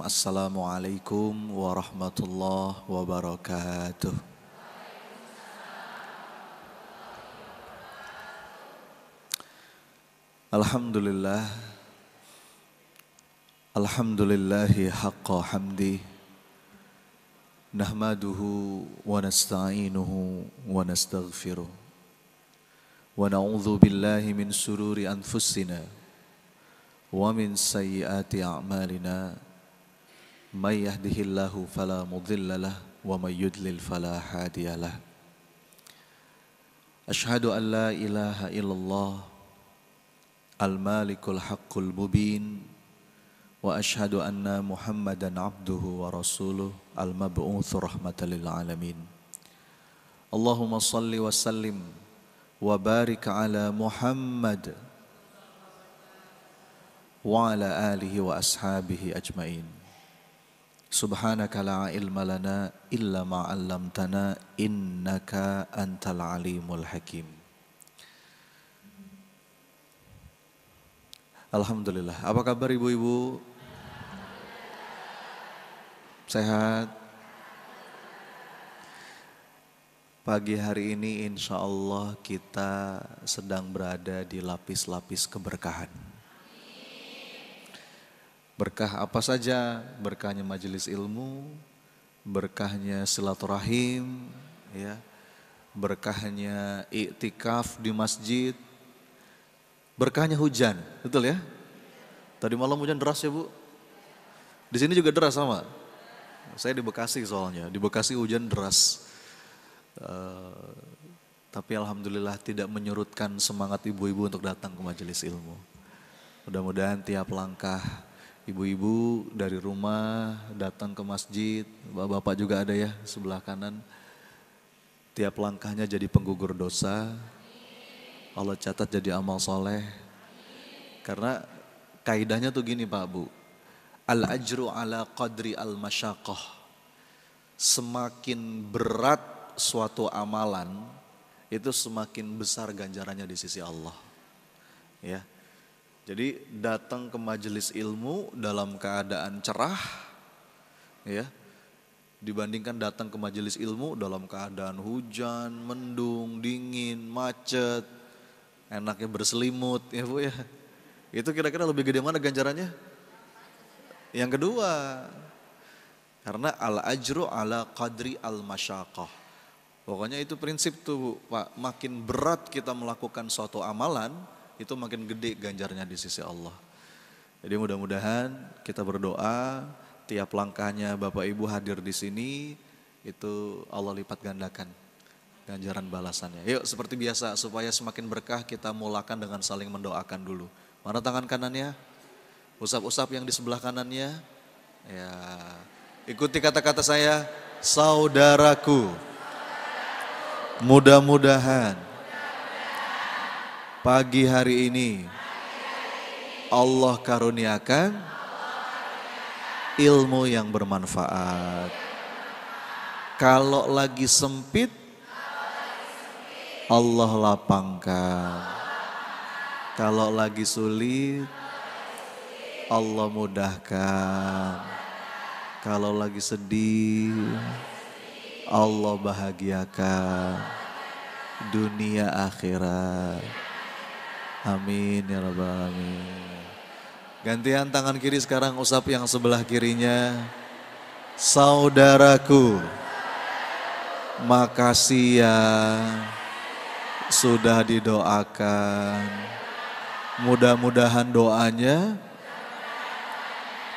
Assalamualaikum warahmatullahi wabarakatuh. Alhamdulillah, alhamdulillahi haqqa hamdi, nahmaduhu wa nasta'inuhu wa nastaghfiruh, wa na'udzu billahi min sururi anfusina wa min sayyiati a'malina, may yahdihillahu fala mudhillalah wa may yudlil fala hadiyalah. Ashhadu an la ilaha illallah al-malikul haqqul mubin wa ashhadu anna Muhammadan abduhu wa rasuluh al-mab'utsu rahmatan lil alamin. Allahumma salli wa sallim wa barik ala Muhammad wa ala alihi wa ashabihi ajmain. Subhanaka la ilma lana illa ma 'allamtana innaka antal alimul hakim. Alhamdulillah. Apa kabar ibu-ibu? Sehat? Pagi hari ini insya Allah kita sedang berada di lapis-lapis keberkahan. Berkah apa saja? Berkahnya majelis ilmu, berkahnya silaturahim, ya, berkahnya iktikaf di masjid, berkahnya hujan, betul ya? Tadi malam hujan deras ya Bu? Di sini juga deras sama? Saya di Bekasi soalnya, di Bekasi hujan deras. Tapi alhamdulillah tidak menyurutkan semangat ibu-ibu untuk datang ke majelis ilmu. Mudah-mudahan tiap langkah ibu-ibu dari rumah datang ke masjid, bapak-bapak juga ada ya sebelah kanan. Tiap langkahnya jadi penggugur dosa, Allah catat jadi amal soleh. Karena kaidahnya tuh gini Pak Bu, al-ajru ala qadri al-masyaqqah. Semakin berat suatu amalan, itu semakin besar ganjarannya di sisi Allah. Ya. Jadi datang ke majelis ilmu dalam keadaan cerah, ya, dibandingkan datang ke majelis ilmu dalam keadaan hujan, mendung, dingin, macet, enaknya berselimut, ya Bu ya. Itu kira-kira lebih gede mana ganjarannya? Yang kedua, karena al-ajru ala qadri al-masyaqqah. Pokoknya itu prinsip tuh Pak, makin berat kita melakukan suatu amalan, itu makin gede ganjarnya di sisi Allah. Jadi mudah-mudahan kita berdoa, tiap langkahnya Bapak Ibu hadir di sini, itu Allah lipat gandakan ganjaran balasannya. Yuk seperti biasa, supaya semakin berkah kita mulakan dengan saling mendoakan dulu. Mana tangan kanannya? Usap-usap yang di sebelah kanannya. Ya, ikuti kata-kata saya, saudaraku. Mudah-mudahan pagi hari ini Allah karuniakan ilmu yang bermanfaat. Kalau lagi sempit, Allah lapangkan. Kalau lagi sulit, Allah mudahkan. Kalau lagi sedih, Allah bahagiakan. Dunia akhirat. Amin ya rabbal alamin. Gantian tangan kiri sekarang, usap yang sebelah kirinya. Saudaraku, makasih ya sudah didoakan. Mudah-mudahan doanya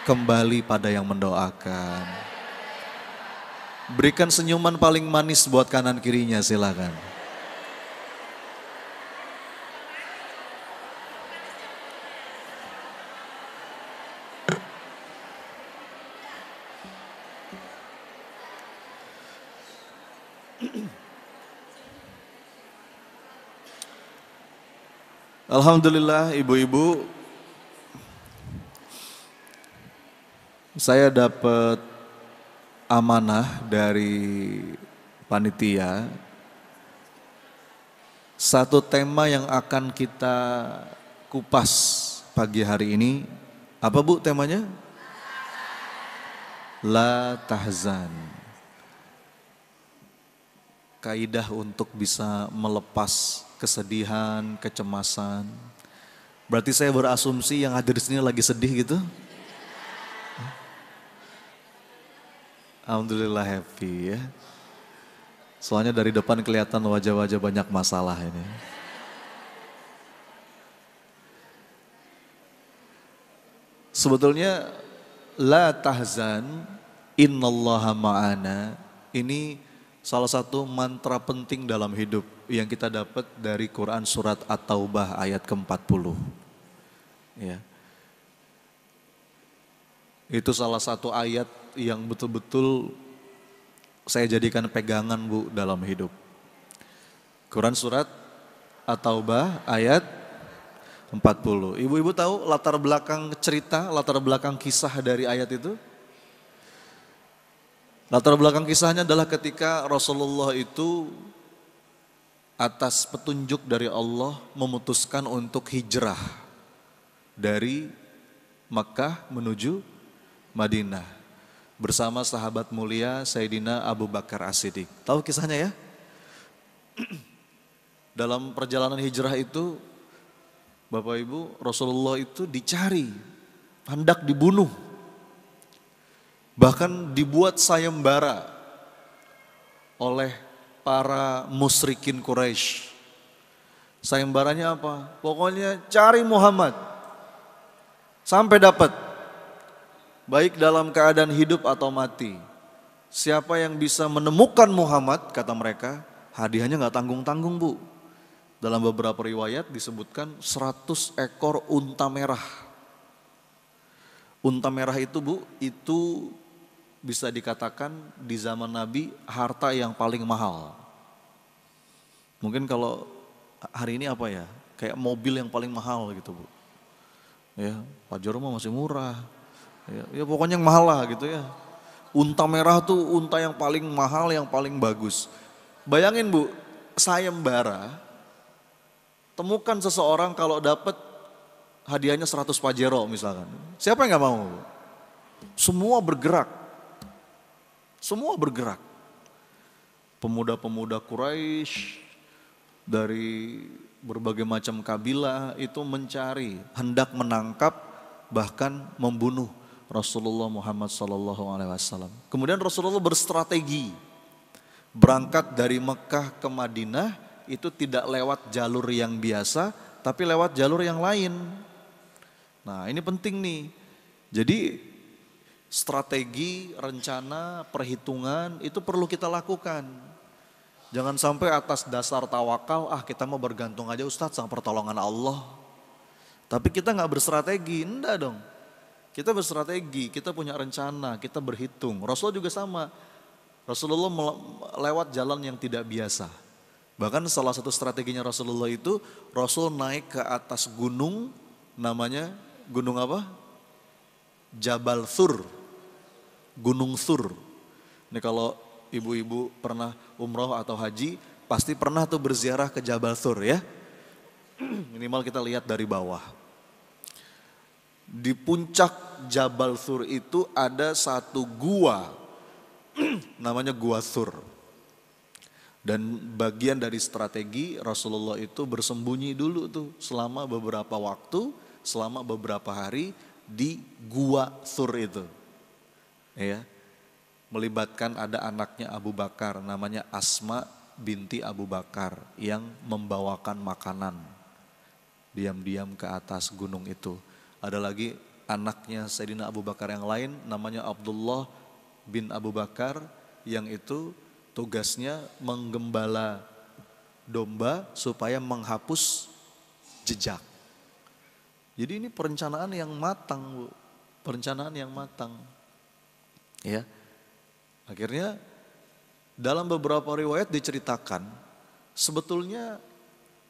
kembali pada yang mendoakan. Berikan senyuman paling manis buat kanan kirinya, silakan. Alhamdulillah ibu-ibu, saya dapat amanah dari panitia, satu tema yang akan kita kupas pagi hari ini. Apa Bu temanya? La tahzan. Kaidah untuk bisa melepas kesedihan, kecemasan. Berarti saya berasumsi yang hadir di sini lagi sedih gitu? Alhamdulillah happy ya. Soalnya dari depan kelihatan wajah-wajah banyak masalah ini. Sebetulnya la tahzan innallaha ma'ana ini salah satu mantra penting dalam hidup yang kita dapat dari Quran surat At-Taubah ayat ke-40. Ya. Itu salah satu ayat yang betul-betul saya jadikan pegangan Bu dalam hidup. Quran surat At-Taubah ayat 40. Ibu-ibu tahu latar belakang cerita, latar belakang kisah dari ayat itu? Latar belakang kisahnya adalah ketika Rasulullah itu atas petunjuk dari Allah memutuskan untuk hijrah dari Makkah menuju Madinah bersama sahabat mulia Sayyidina Abu Bakar As-Siddiq. Tahu kisahnya ya? Dalam perjalanan hijrah itu Bapak Ibu, Rasulullah itu dicari, hendak dibunuh. Bahkan dibuat sayembara oleh para musyrikin Quraisy. Sayembaranya apa? Pokoknya cari Muhammad sampai dapat. Baik dalam keadaan hidup atau mati. Siapa yang bisa menemukan Muhammad, kata mereka, hadiahnya gak tanggung-tanggung Bu. Dalam beberapa riwayat disebutkan 100 ekor unta merah. Unta merah itu Bu, itu bisa dikatakan di zaman Nabi harta yang paling mahal. Mungkin kalau hari ini apa ya, kayak mobil yang paling mahal gitu Bu. Ya, Pajero mah masih murah. Ya pokoknya yang mahal lah gitu ya. Unta merah tuh unta yang paling mahal, yang paling bagus. Bayangin Bu, sayembara, temukan seseorang kalau dapat hadiahnya 100 Pajero misalkan. Siapa yang gak mau? Semua bergerak. Semua bergerak. Pemuda-pemuda Quraisy dari berbagai macam kabilah itu mencari, hendak menangkap, bahkan membunuh Rasulullah Muhammad SAW. Kemudian Rasulullah berstrategi, berangkat dari Mekah ke Madinah itu tidak lewat jalur yang biasa, tapi lewat jalur yang lain. Nah ini penting nih, jadi strategi, rencana, perhitungan itu perlu kita lakukan. Jangan sampai atas dasar tawakal, kita mau bergantung aja Ustadz sama pertolongan Allah. Tapi kita gak berstrategi, enggak dong. Kita berstrategi, kita punya rencana, kita berhitung. Rasulullah juga sama. Rasulullah lewat jalan yang tidak biasa. Bahkan salah satu strateginya Rasulullah itu, Rasul naik ke atas gunung, namanya gunung apa? Jabal Thur. Gunung Thur. Ini kalau ibu-ibu pernah umroh atau haji, pasti pernah tuh berziarah ke Jabal Thur ya. Minimal kita lihat dari bawah. Di puncak Jabal Thur itu ada satu gua, namanya Gua Thur. Dan bagian dari strategi Rasulullah itu bersembunyi dulu tuh selama beberapa waktu, selama beberapa hari di Gua Thur itu. Ya, melibatkan ada anaknya Abu Bakar namanya Asma binti Abu Bakar yang membawakan makanan diam-diam ke atas gunung itu. Ada lagi anaknya Sayyidina Abu Bakar yang lain namanya Abdullah bin Abu Bakar yang itu tugasnya menggembala domba supaya menghapus jejak. Jadi ini perencanaan yang matang Bu, perencanaan yang matang. Ya, akhirnya dalam beberapa riwayat diceritakan sebetulnya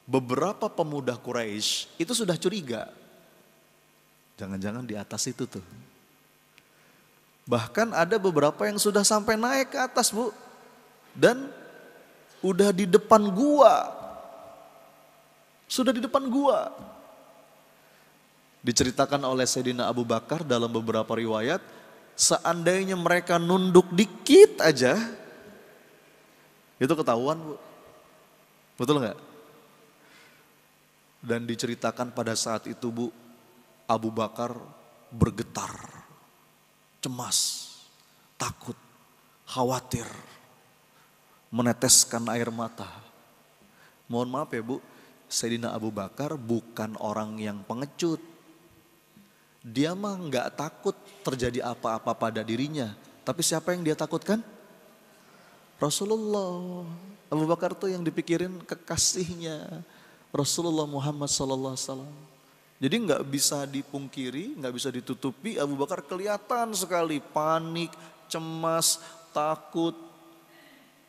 beberapa pemuda Quraisy itu sudah curiga. Jangan-jangan di atas itu tuh. Bahkan ada beberapa yang sudah sampai naik ke atas Bu. Dan udah di depan gua. Sudah di depan gua. Diceritakan oleh Sayyidina Abu Bakar dalam beberapa riwayat. Seandainya mereka nunduk dikit aja, itu ketahuan Bu. Betul nggak? Dan diceritakan pada saat itu Bu, Abu Bakar bergetar, cemas, takut, khawatir, meneteskan air mata. Mohon maaf ya Bu, Sayyidina Abu Bakar bukan orang yang pengecut. Dia mah nggak takut terjadi apa-apa pada dirinya. Tapi siapa yang dia takutkan? Rasulullah. Abu Bakar tuh yang dipikirin kekasihnya Rasulullah Muhammad SAW. Jadi nggak bisa dipungkiri, nggak bisa ditutupi. Abu Bakar kelihatan sekali panik, cemas, takut,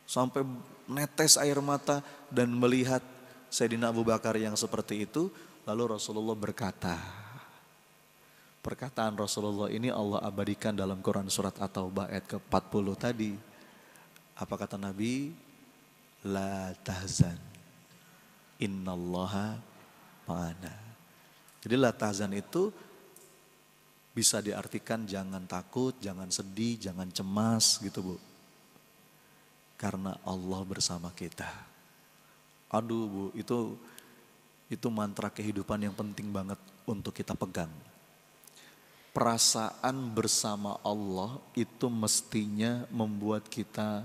sampai netes air mata dan melihat Sayyidina Abu Bakar yang seperti itu. Lalu Rasulullah berkata, perkataan Rasulullah ini Allah abadikan dalam Quran surat At-Taubah ayat ke-40 tadi. Apa kata Nabi? La tahzan, innallaha ma'ana. Jadi la tahzan itu bisa diartikan jangan takut, jangan sedih, jangan cemas gitu Bu. Karena Allah bersama kita. Aduh Bu, itu mantra kehidupan yang penting banget untuk kita pegang. Perasaan bersama Allah itu mestinya membuat kita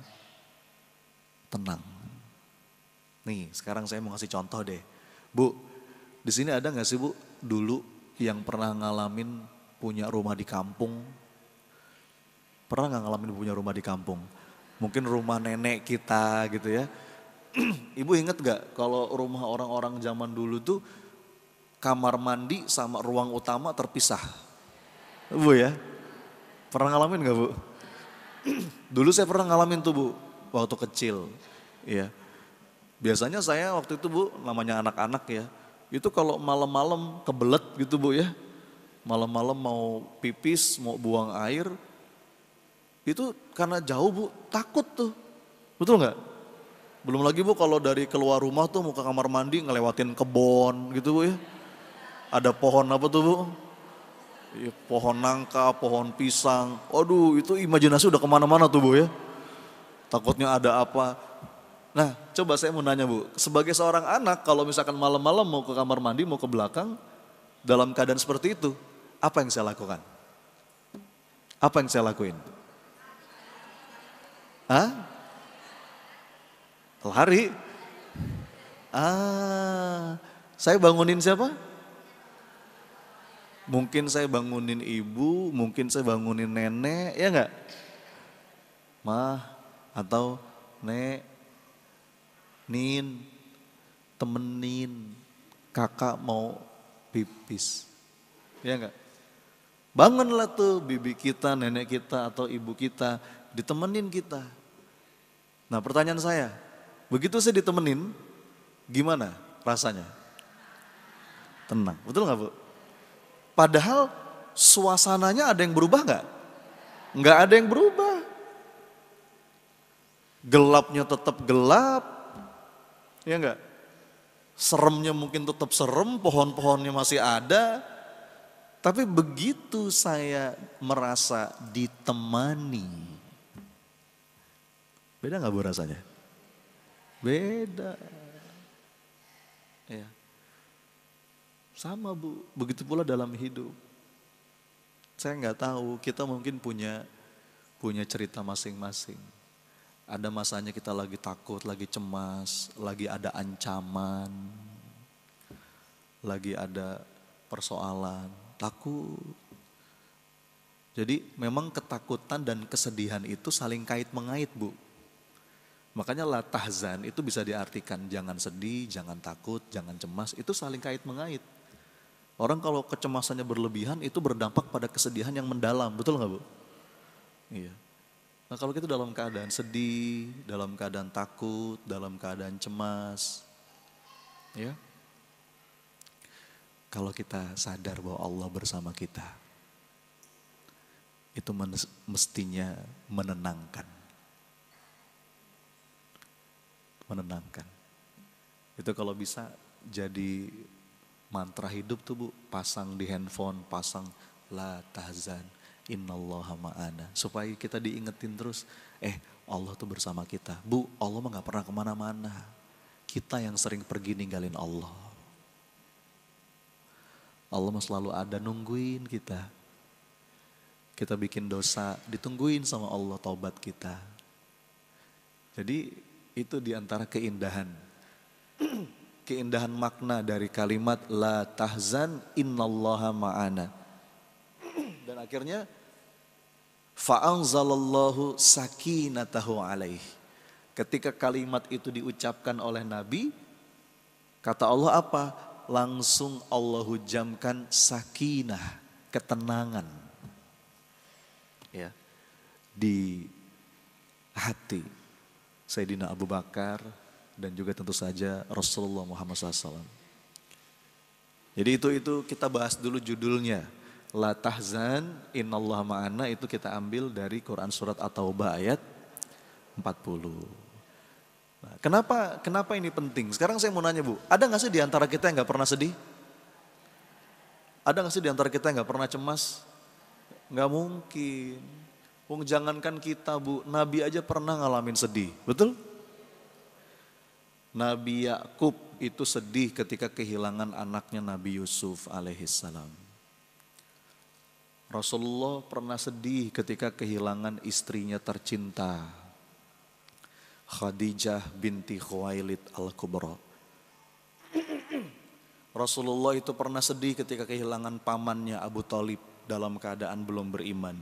tenang. Nih, sekarang saya mau ngasih contoh deh. Bu, di sini ada nggak sih Bu dulu yang pernah ngalamin punya rumah di kampung? Pernah nggak ngalamin punya rumah di kampung? Mungkin rumah nenek kita gitu ya. Ibu inget gak kalau rumah orang-orang zaman dulu tuh kamar mandi sama ruang utama terpisah? Bu ya, pernah ngalamin gak Bu? Dulu saya pernah ngalamin tuh Bu, waktu kecil. Ya, biasanya saya waktu itu Bu, namanya anak-anak ya, itu kalau malam-malam kebelet gitu Bu ya. Malam-malam mau pipis, mau buang air, itu karena jauh Bu, takut tuh. Betul gak? Belum lagi Bu kalau dari keluar rumah tuh mau ke kamar mandi ngelewatin kebon gitu Bu ya. Ada pohon apa tuh Bu? Ya, pohon nangka, pohon pisang. Aduh itu imajinasi udah kemana-mana tuh Bu ya. Takutnya ada apa. Nah coba saya mau nanya Bu. Sebagai seorang anak kalau misalkan malam-malam mau ke kamar mandi, mau ke belakang. Dalam keadaan seperti itu. Apa yang saya lakukan? Apa yang saya lakuin? Hah? Lari? Saya bangunin siapa? Mungkin saya bangunin ibu, mungkin saya bangunin nenek, ya enggak? Mah, atau nek, nin, temenin, kakak mau pipis. Ya enggak? Bangunlah tuh bibi kita, nenek kita atau ibu kita, ditemenin kita. Nah pertanyaan saya, begitu saya ditemenin, gimana rasanya? Tenang, betul gak Bu? Padahal suasananya ada yang berubah gak? Gak ada yang berubah. Gelapnya tetap gelap, ya enggak? Seremnya mungkin tetap serem, pohon-pohonnya masih ada. Tapi begitu saya merasa ditemani, beda gak Bu rasanya? Beda. Ya. Sama Bu, begitu pula dalam hidup. Saya nggak tahu, kita mungkin punya cerita masing-masing. Ada masanya kita lagi takut, lagi cemas, lagi ada ancaman, lagi ada persoalan, takut. Jadi memang ketakutan dan kesedihan itu saling kait-mengait Bu. Makanya la tahzan itu bisa diartikan jangan sedih, jangan takut, jangan cemas, itu saling kait-mengait. Orang kalau kecemasannya berlebihan itu berdampak pada kesedihan yang mendalam, betul gak Bu? Iya. Nah kalau kita dalam keadaan sedih, dalam keadaan takut, dalam keadaan cemas, ya. Kalau kita sadar bahwa Allah bersama kita, itu mestinya menenangkan. Menenangkan. Itu kalau bisa jadi mantra hidup tuh Bu, pasang di handphone, pasang la tahzan, innallaha ma'ana. Supaya kita diingetin terus, Allah tuh bersama kita. Bu, Allah mah gak pernah kemana-mana. Kita yang sering pergi ninggalin Allah. Allah mah selalu ada nungguin kita. Kita bikin dosa, ditungguin sama Allah taubat kita. Jadi itu diantara keindahan. Keindahan makna dari kalimat la tahzan innallaha ma'ana. Dan akhirnya fa'anzalallahu sakinatahu alaih. Ketika kalimat itu diucapkan oleh Nabi, kata Allah apa? Langsung Allah hujamkan sakinah, ketenangan. Ya, di hati Sayyidina Abu Bakar dan juga tentu saja Rasulullah Muhammad SAW. Jadi itu kita bahas dulu judulnya. La tahzan innallaha ma'ana, itu kita ambil dari Quran surat At-Taubah ayat 40. Nah, kenapa ini penting? Sekarang saya mau nanya Bu, ada gak sih di antara kita yang gak pernah sedih? Ada gak sih di antara kita yang gak pernah cemas? Gak mungkin. Jangankan kita Bu, Nabi aja pernah ngalamin sedih, betul? Nabi Yakub itu sedih ketika kehilangan anaknya Nabi Yusuf alaihissalam. Rasulullah pernah sedih ketika kehilangan istrinya tercinta, Khadijah binti Khuwailid al-Kubra. Rasulullah itu pernah sedih ketika kehilangan pamannya Abu Thalib dalam keadaan belum beriman.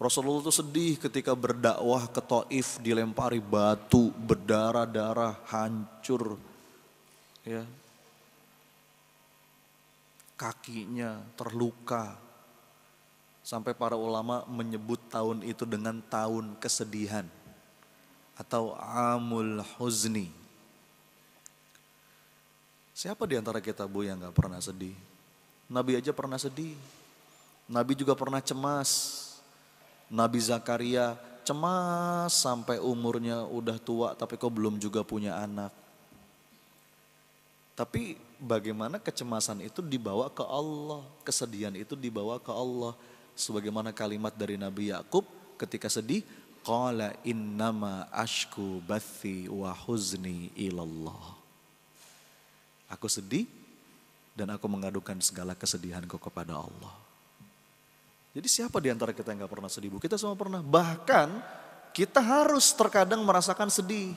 Rasulullah itu sedih ketika berdakwah ke Taif, dilempari batu, berdarah-darah, hancur. Ya. Kakinya terluka. Sampai para ulama menyebut tahun itu dengan tahun kesedihan atau amul huzni. Siapa di antara kita Bu yang gak pernah sedih? Nabi aja pernah sedih. Nabi juga pernah cemas. Nabi Zakaria cemas sampai umurnya udah tua tapi kok belum juga punya anak. Tapi bagaimana kecemasan itu dibawa ke Allah, kesedihan itu dibawa ke Allah. Sebagaimana kalimat dari Nabi Yakub ketika sedih, qala innama ashku bathi wa huzni ilallah. Aku sedih dan aku mengadukan segala kesedihanku kepada Allah. Jadi siapa di antara kita yang gak pernah sedih Bu? Kita semua pernah. Bahkan kita harus terkadang merasakan sedih.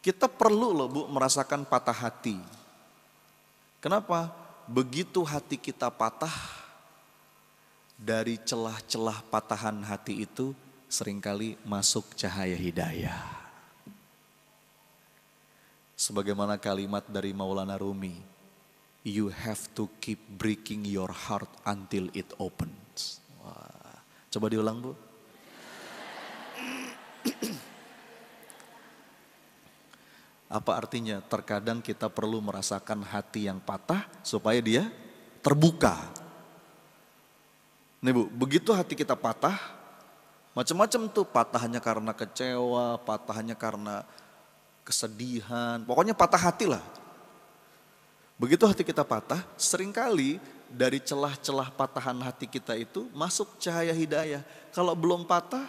Kita perlu loh Bu merasakan patah hati. Kenapa? Begitu hati kita patah, dari celah-celah patahan hati itu seringkali masuk cahaya hidayah. Sebagaimana kalimat dari Maulana Rumi, you have to keep breaking your heart until it opens. Wah, coba diulang Bu. Apa artinya? Terkadang kita perlu merasakan hati yang patah supaya dia terbuka. Nih Bu, begitu hati kita patah, macam-macam tuh, patahannya karena kecewa, patahannya karena kesedihan, pokoknya patah hati lah. Begitu hati kita patah, seringkali dari celah-celah patahan hati kita itu masuk cahaya hidayah. Kalau belum patah,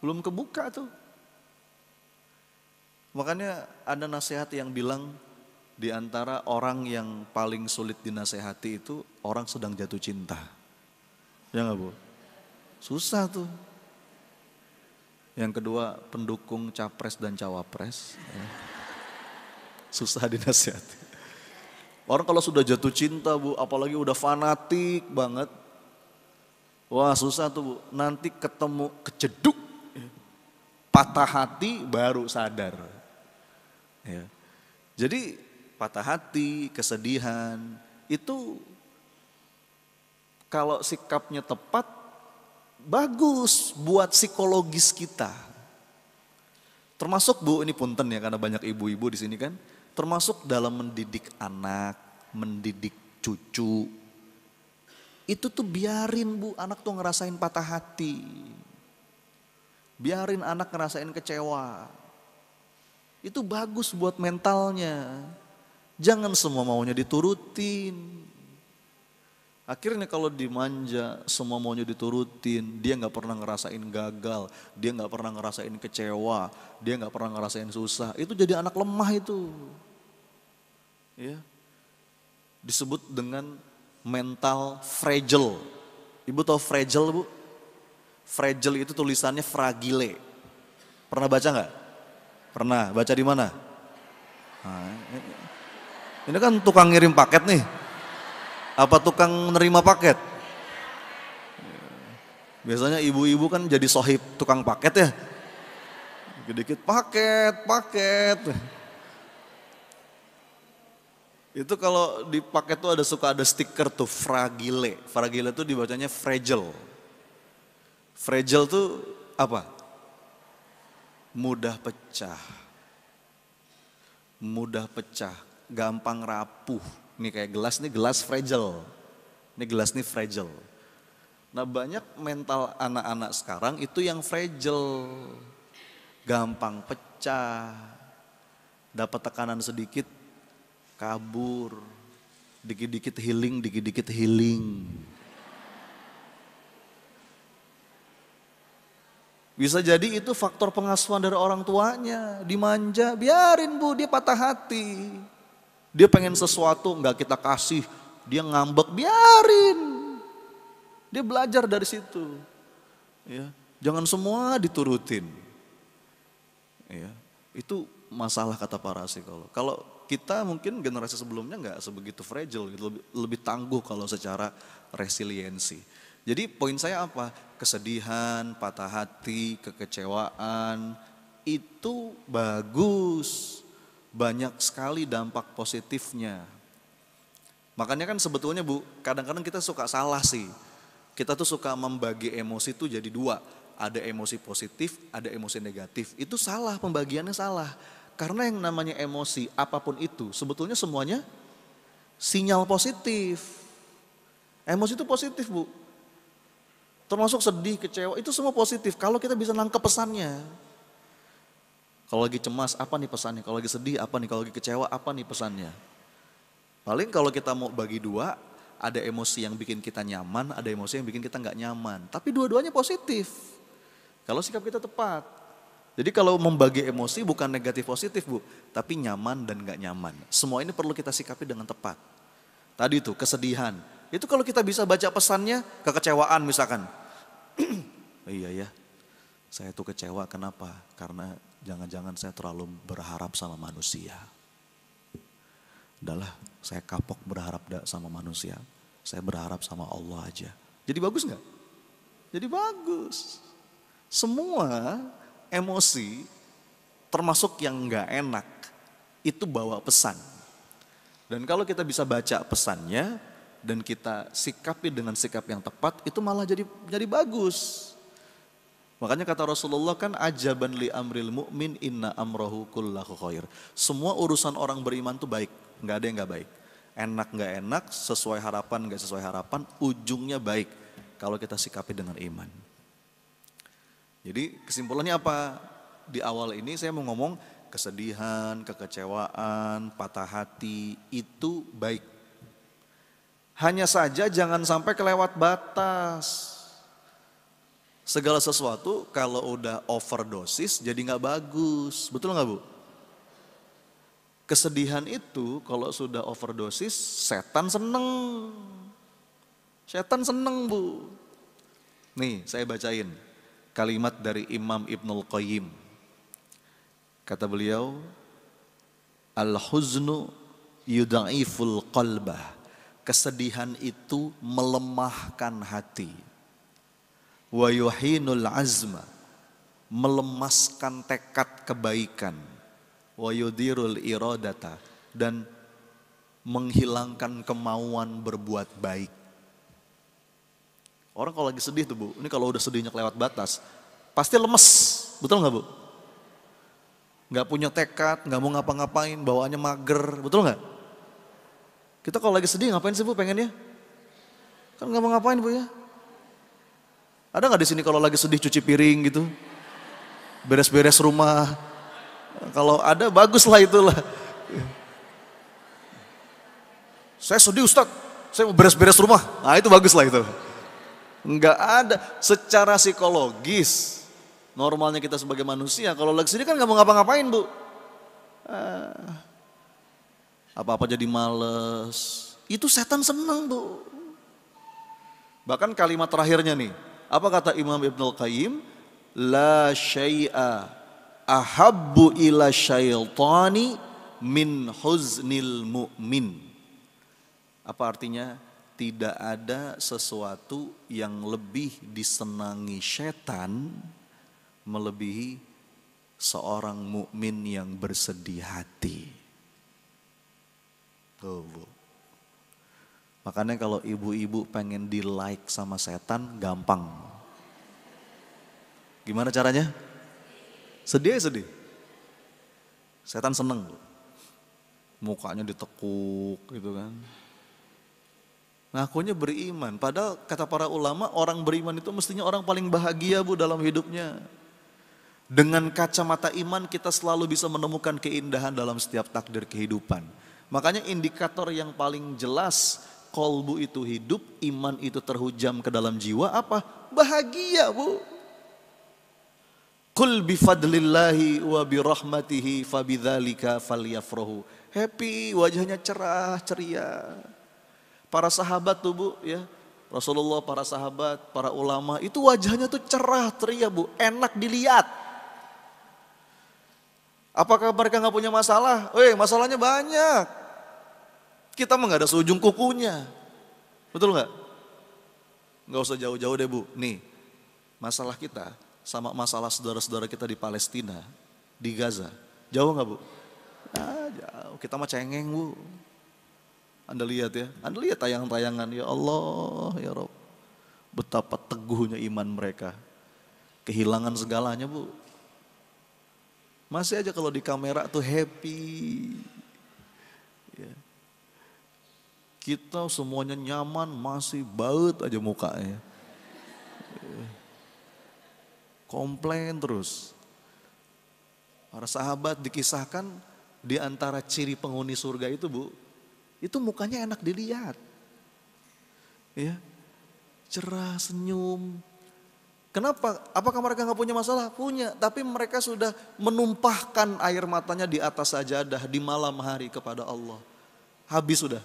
belum kebuka tuh. Makanya ada nasihat yang bilang di antara orang yang paling sulit dinasehati itu orang sedang jatuh cinta. Ya gak Bu? Susah tuh. Yang kedua pendukung capres dan cawapres. Ya. Susah dinasihati. Orang kalau sudah jatuh cinta Bu, apalagi udah fanatik banget. Wah susah tuh Bu, nanti ketemu kejeduk. Patah hati baru sadar. Ya. Jadi patah hati, kesedihan itu kalau sikapnya tepat, bagus buat psikologis kita. Termasuk Bu, ini punten ya karena banyak ibu-ibu di sini kan. Termasuk dalam mendidik anak, mendidik cucu. Itu tuh biarin Bu, anak tuh ngerasain patah hati. Biarin anak ngerasain kecewa. Itu bagus buat mentalnya. Jangan semua maunya diturutin. Akhirnya kalau dimanja, semua maunya diturutin, dia nggak pernah ngerasain gagal, dia nggak pernah ngerasain kecewa, dia nggak pernah ngerasain susah. Itu jadi anak lemah itu, ya. Disebut dengan mental fragile. Ibu tahu fragile, Bu? Fragile itu tulisannya fragile. Pernah baca nggak? Pernah. Baca di mana? Nah, ini kan tukang ngirim paket nih. Apa tukang nerima paket? Biasanya ibu-ibu kan jadi sohib tukang paket ya. Dikit-dikit paket. Itu kalau di paket tuh suka ada stiker tuh fragile. Fragile tuh dibacanya fragile. Fragile tuh apa? Mudah pecah. Mudah pecah, gampang rapuh. Ini kayak gelas, nih gelas fragile. Ini gelas nih fragile. Nah banyak mental anak-anak sekarang itu yang fragile. Gampang pecah. Dapat tekanan sedikit, kabur. Dikit-dikit healing, dikit-dikit healing. Bisa jadi itu faktor pengasuhan dari orang tuanya. Dimanja, biarin Bu, dia patah hati. Dia pengen sesuatu nggak kita kasih, dia ngambek, biarin. Dia belajar dari situ. Ya, jangan semua diturutin. Ya, itu masalah kata para psikolog. Kalau kita mungkin generasi sebelumnya nggak sebegitu fragile, gitu, lebih tangguh kalau secara resiliensi. Jadi poin saya apa? Kesedihan, patah hati, kekecewaan itu bagus. Banyak sekali dampak positifnya. Makanya kan sebetulnya Bu, kadang-kadang kita suka salah sih. Kita tuh suka membagi emosi tuh jadi dua. Ada emosi positif, ada emosi negatif. Itu salah, pembagiannya salah. Karena yang namanya emosi apapun itu sebetulnya semuanya sinyal positif. Emosi itu positif Bu. Termasuk sedih, kecewa, itu semua positif. Kalau kita bisa nangkep pesannya. Kalau lagi cemas, apa nih pesannya? Kalau lagi sedih, apa nih? Kalau lagi kecewa, apa nih pesannya? Paling kalau kita mau bagi dua, ada emosi yang bikin kita nyaman, ada emosi yang bikin kita nggak nyaman. Tapi dua-duanya positif. Kalau sikap kita tepat. Jadi kalau membagi emosi bukan negatif positif Bu, tapi nyaman dan nggak nyaman. Semua ini perlu kita sikapi dengan tepat. Tadi tuh kesedihan. Itu kalau kita bisa baca pesannya, kekecewaan misalkan. Iya ya, saya tuh kecewa kenapa? Karena jangan-jangan saya terlalu berharap sama manusia. Udahlah, saya kapok berharap sama manusia. Saya berharap sama Allah aja. Jadi bagus nggak? Jadi bagus. Semua emosi, termasuk yang nggak enak, itu bawa pesan. Dan kalau kita bisa baca pesannya dan kita sikapi dengan sikap yang tepat, itu malah jadi bagus. Makanya kata Rasulullah kan ajaban li amril mu'min inna amrohu kullahu khair. Semua urusan orang beriman tuh baik, nggak ada yang nggak baik. Enak nggak enak, sesuai harapan nggak sesuai harapan, ujungnya baik kalau kita sikapi dengan iman. Jadi kesimpulannya apa? Di awal ini saya mau ngomong kesedihan, kekecewaan, patah hati itu baik. Hanya saja jangan sampai kelewat batas. Segala sesuatu kalau udah overdosis jadi nggak bagus, betul nggak Bu? Kesedihan itu kalau sudah overdosis setan seneng. Setan seneng Bu. Nih saya bacain kalimat dari Imam Ibnul Qayyim. Kata beliau, al-huznu yudha'iful qalbah. Kesedihan itu melemahkan hati. Wa yuhinul azma, melemaskan tekad kebaikan. Wa yudirul iradata, dan menghilangkan kemauan berbuat baik. Orang kalau lagi sedih tuh Bu, ini kalau udah sedihnya kelewat batas, pasti lemes, betul gak Bu? Gak punya tekad, gak mau ngapa-ngapain, bawaannya mager, betul gak? Kita kalau lagi sedih ngapain sih Bu pengennya? Kan gak mau ngapain Bu ya? Ada gak di sini kalau lagi sedih cuci piring gitu? Beres-beres rumah? Kalau ada bagus lah itulah. Saya sedih Ustadz, saya mau beres-beres rumah. Nah itu bagus lah itu. Enggak ada. Secara psikologis, normalnya kita sebagai manusia, kalau lagi sini kan nggak mau ngapa-ngapain bu. Apa-apa jadi males. Itu setan senang bu. Bahkan kalimat terakhirnya nih. Apa kata Imam Ibnul Qayyim? La syai'a ahabbu ila syaitani min huznil mu'min. Apa artinya? Tidak ada sesuatu yang lebih disenangi setan melebihi seorang mukmin yang bersedih hati. Tuh, Bu. Makanya kalau ibu-ibu pengen di like sama setan gampang. Gimana caranya? Sedih. Setan seneng. Mukanya ditekuk gitu kan. Ngakunya beriman. Padahal kata para ulama orang beriman itu mestinya orang paling bahagia bu dalam hidupnya. Dengan kacamata iman kita selalu bisa menemukan keindahan dalam setiap takdir kehidupan. Makanya indikator yang paling jelas kolbu itu hidup, iman itu terhujam ke dalam jiwa apa? Bahagia bu. Qul bifadlillahi wa birahmatihi fabidzalika falyafrahu. Happy, wajahnya cerah, ceria. Para sahabat tuh bu ya. Rasulullah, para sahabat, para ulama itu wajahnya tuh cerah, ceria bu. Enak dilihat. Apakah mereka gak punya masalah? Masalahnya banyak. Kita mah gak ada seujung kukunya. Betul gak? Gak usah jauh-jauh deh bu. Nih, masalah kita sama masalah saudara-saudara kita di Palestina, di Gaza. Jauh gak bu? Jauh. Kita mah cengeng bu. Anda lihat ya. Anda lihat tayangan-tayangan. Ya Allah, ya Rabb. Betapa teguhnya iman mereka. Kehilangan segalanya bu. Masih aja kalau di kamera tuh happy. Ya. Kita semuanya nyaman, masih baut aja mukanya. Komplain terus. Para sahabat dikisahkan di antara ciri penghuni surga itu bu, itu mukanya enak dilihat. Ya, cerah, senyum. Kenapa? Apakah mereka gak punya masalah? Punya, tapi mereka sudah menumpahkan air matanya di atas sajadah di malam hari kepada Allah. Habis sudah.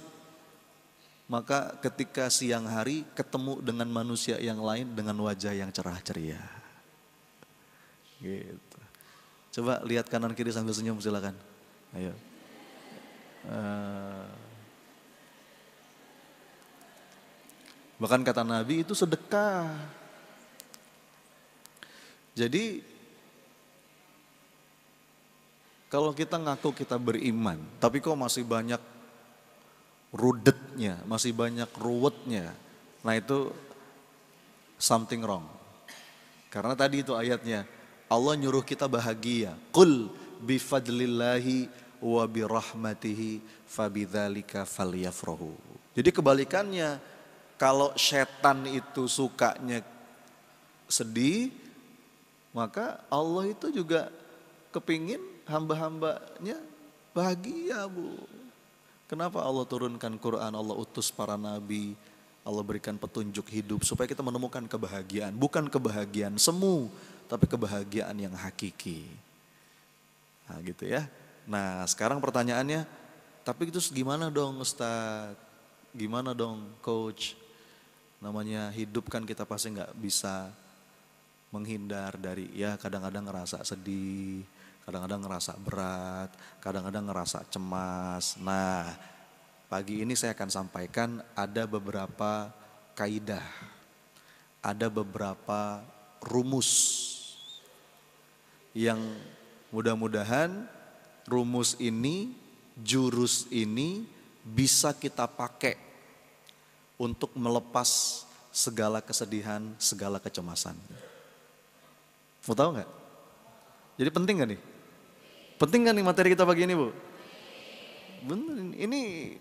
Maka ketika siang hari ketemu dengan manusia yang lain dengan wajah yang cerah ceria. Gitu. Coba lihat kanan kiri sambil senyum silakan. Ayo. Bahkan kata Nabi itu sedekah. Jadi kalau kita ngaku kita beriman, tapi kok masih banyak rudetnya, masih banyak ruwetnya. Nah itu something wrong. Karena tadi itu ayatnya, Allah nyuruh kita bahagia. Qul bifadlillahi wa birahmatihi fabidzalika falyafrahu. Jadi kebalikannya, kalau setan itu sukanya sedih, maka Allah itu juga kepingin hamba-hambanya bahagia bu. Kenapa Allah turunkan Quran, Allah utus para nabi, Allah berikan petunjuk hidup supaya kita menemukan kebahagiaan. Bukan kebahagiaan semu, tapi kebahagiaan yang hakiki. Nah gitu ya. Nah sekarang pertanyaannya, tapi itu gimana dong Ustadz? Gimana dong coach? Namanya hidup kan kita pasti gak bisa menghindar dari ya kadang-kadang ngerasa sedih. Kadang-kadang ngerasa berat, kadang-kadang ngerasa cemas. Nah, pagi ini saya akan sampaikan ada beberapa kaidah, ada beberapa rumus yang mudah-mudahan rumus ini, jurus ini bisa kita pakai untuk melepas segala kesedihan, segala kecemasan. Mau tahu nggak? Jadi penting nggak nih? Penting gak nih materi kita pagi ini bu? Bener, ini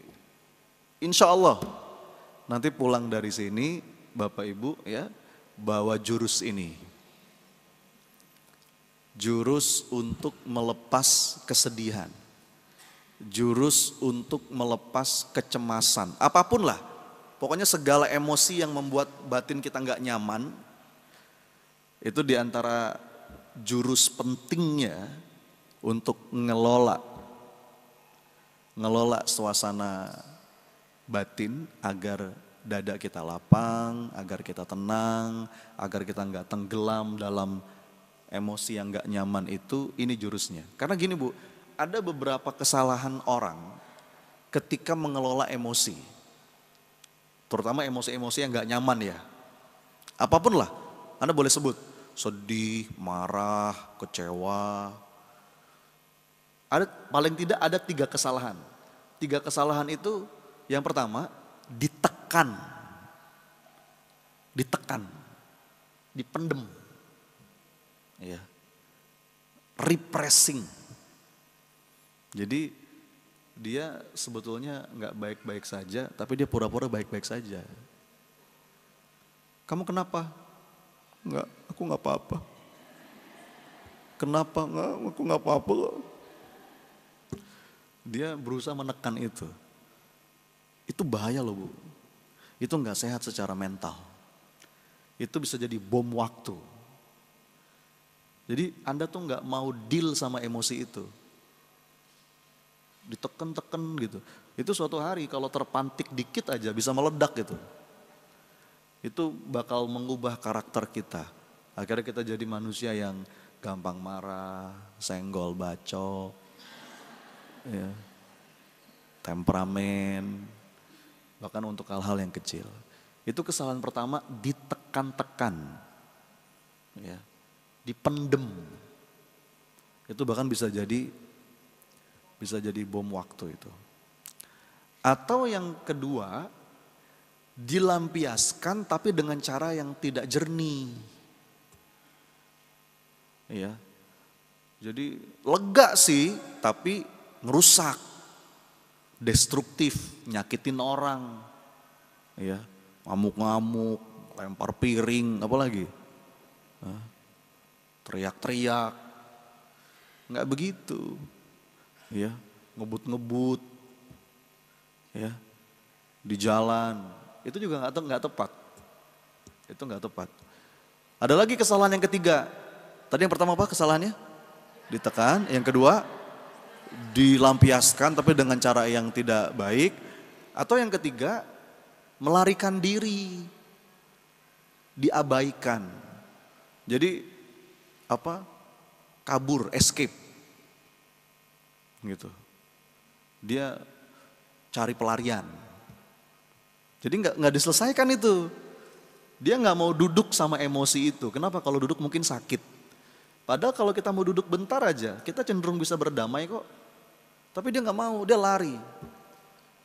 insya Allah nanti pulang dari sini Bapak Ibu ya bawa jurus ini. Jurus untuk melepas kesedihan. Jurus untuk melepas kecemasan. Apapun lah. Pokoknya segala emosi yang membuat batin kita nggak nyaman, itu diantara jurus pentingnya untuk ngelola suasana batin agar dada kita lapang, agar kita tenang, agar kita nggak tenggelam dalam emosi yang nggak nyaman itu, ini jurusnya. Karena gini Bu, ada beberapa kesalahan orang ketika mengelola emosi, terutama emosi-emosi yang nggak nyaman ya. Apapun lah, Anda boleh sebut, sedih, marah, kecewa. Paling tidak ada 3 kesalahan. 3 kesalahan itu, yang pertama, ditekan, dipendem, ya, repressing. Jadi dia sebetulnya nggak baik-baik saja, tapi dia pura-pura baik-baik saja. Kamu kenapa? Enggak, aku nggak apa-apa. Kenapa? Enggak, aku nggak apa-apa kok. Dia berusaha menekan itu. Itu bahaya loh Bu. Itu nggak sehat secara mental. Itu bisa jadi bom waktu. Jadi Anda tuh nggak mau deal sama emosi itu. Diteken-teken gitu. Itu suatu hari kalau terpantik dikit aja bisa meledak gitu. Itu bakal mengubah karakter kita. Akhirnya kita jadi manusia yang gampang marah, senggol, bacok, ya, temperamen, bahkan untuk hal-hal yang kecil. Itu kesalahan pertama, ditekan-tekan, ya, dipendem. Itu bahkan bisa jadi bom waktu itu. Atau yang kedua, dilampiaskan tapi dengan cara yang tidak jernih. Ya. Jadi lega sih, tapi ngerusak, destruktif, nyakitin orang. Ya, ngamuk-ngamuk, lempar piring, apalagi? Teriak-teriak. Enggak begitu. Ya, ngebut-ngebut. Ya. Di jalan. Itu juga enggak tepat. Itu enggak tepat. Ada lagi kesalahan yang ketiga. Tadi yang pertama apa kesalahannya? Ditekan. Yang kedua, dilampiaskan tapi dengan cara yang tidak baik. Atau yang ketiga, melarikan diri, diabaikan. Jadi kabur, escape, gitu. Dia cari pelarian. Jadi nggak diselesaikan itu. Dia nggak mau duduk sama emosi itu. Kenapa? Kalau duduk mungkin sakit. Padahal kalau kita mau duduk bentar aja, kita cenderung bisa berdamai kok. Tapi dia nggak mau, dia lari.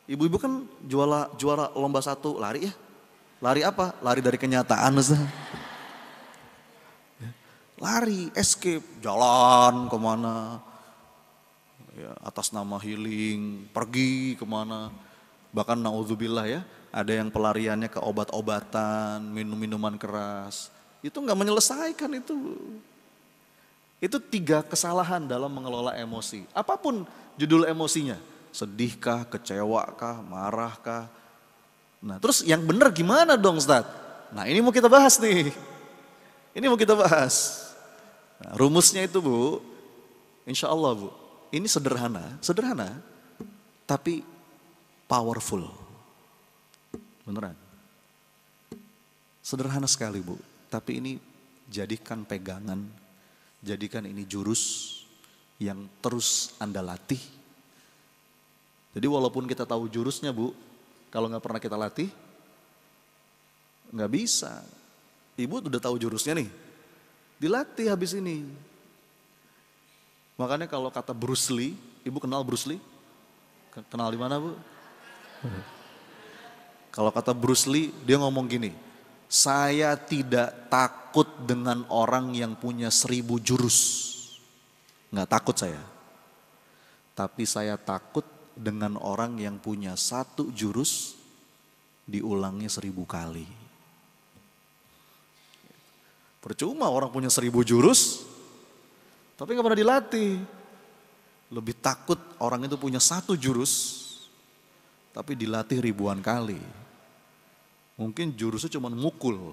Ibu-ibu kan juara lomba 1 lari ya. Lari apa? Lari dari kenyataan. Lari, escape, jalan kemana. Ya, atas nama healing, pergi kemana. Bahkan naudzubillah ya, ada yang pelariannya ke obat-obatan, minum-minuman keras. Itu nggak menyelesaikan itu. Itu 3 kesalahan dalam mengelola emosi. Apapun judul emosinya. Sedihkah, kecewakah, marahkah. Nah terus yang benar gimana dong Ustaz? Nah ini mau kita bahas nih. Ini mau kita bahas. Nah, rumusnya itu Bu, insya Allah Bu. Ini sederhana. Tapi powerful. Beneran. Sederhana sekali Bu. Tapi ini jadikan pegangan. Jadikan ini jurus yang terus Anda latih. Jadi walaupun kita tahu jurusnya Bu, kalau nggak pernah kita latih, nggak bisa. Ibu udah tahu jurusnya nih, dilatih habis ini. Makanya kalau kata Bruce Lee, Ibu kenal Bruce Lee? Kenal di mana Bu? Kalau kata Bruce Lee, dia ngomong gini, saya tidak takut dengan orang yang punya 1000 jurus. Nggak takut saya. Tapi saya takut dengan orang yang punya 1 jurus diulangnya 1000 kali. Percuma orang punya 1000 jurus, tapi nggak pernah dilatih. Lebih takut orang itu punya 1 jurus, tapi dilatih ribuan kali. Mungkin jurusnya cuma mukul.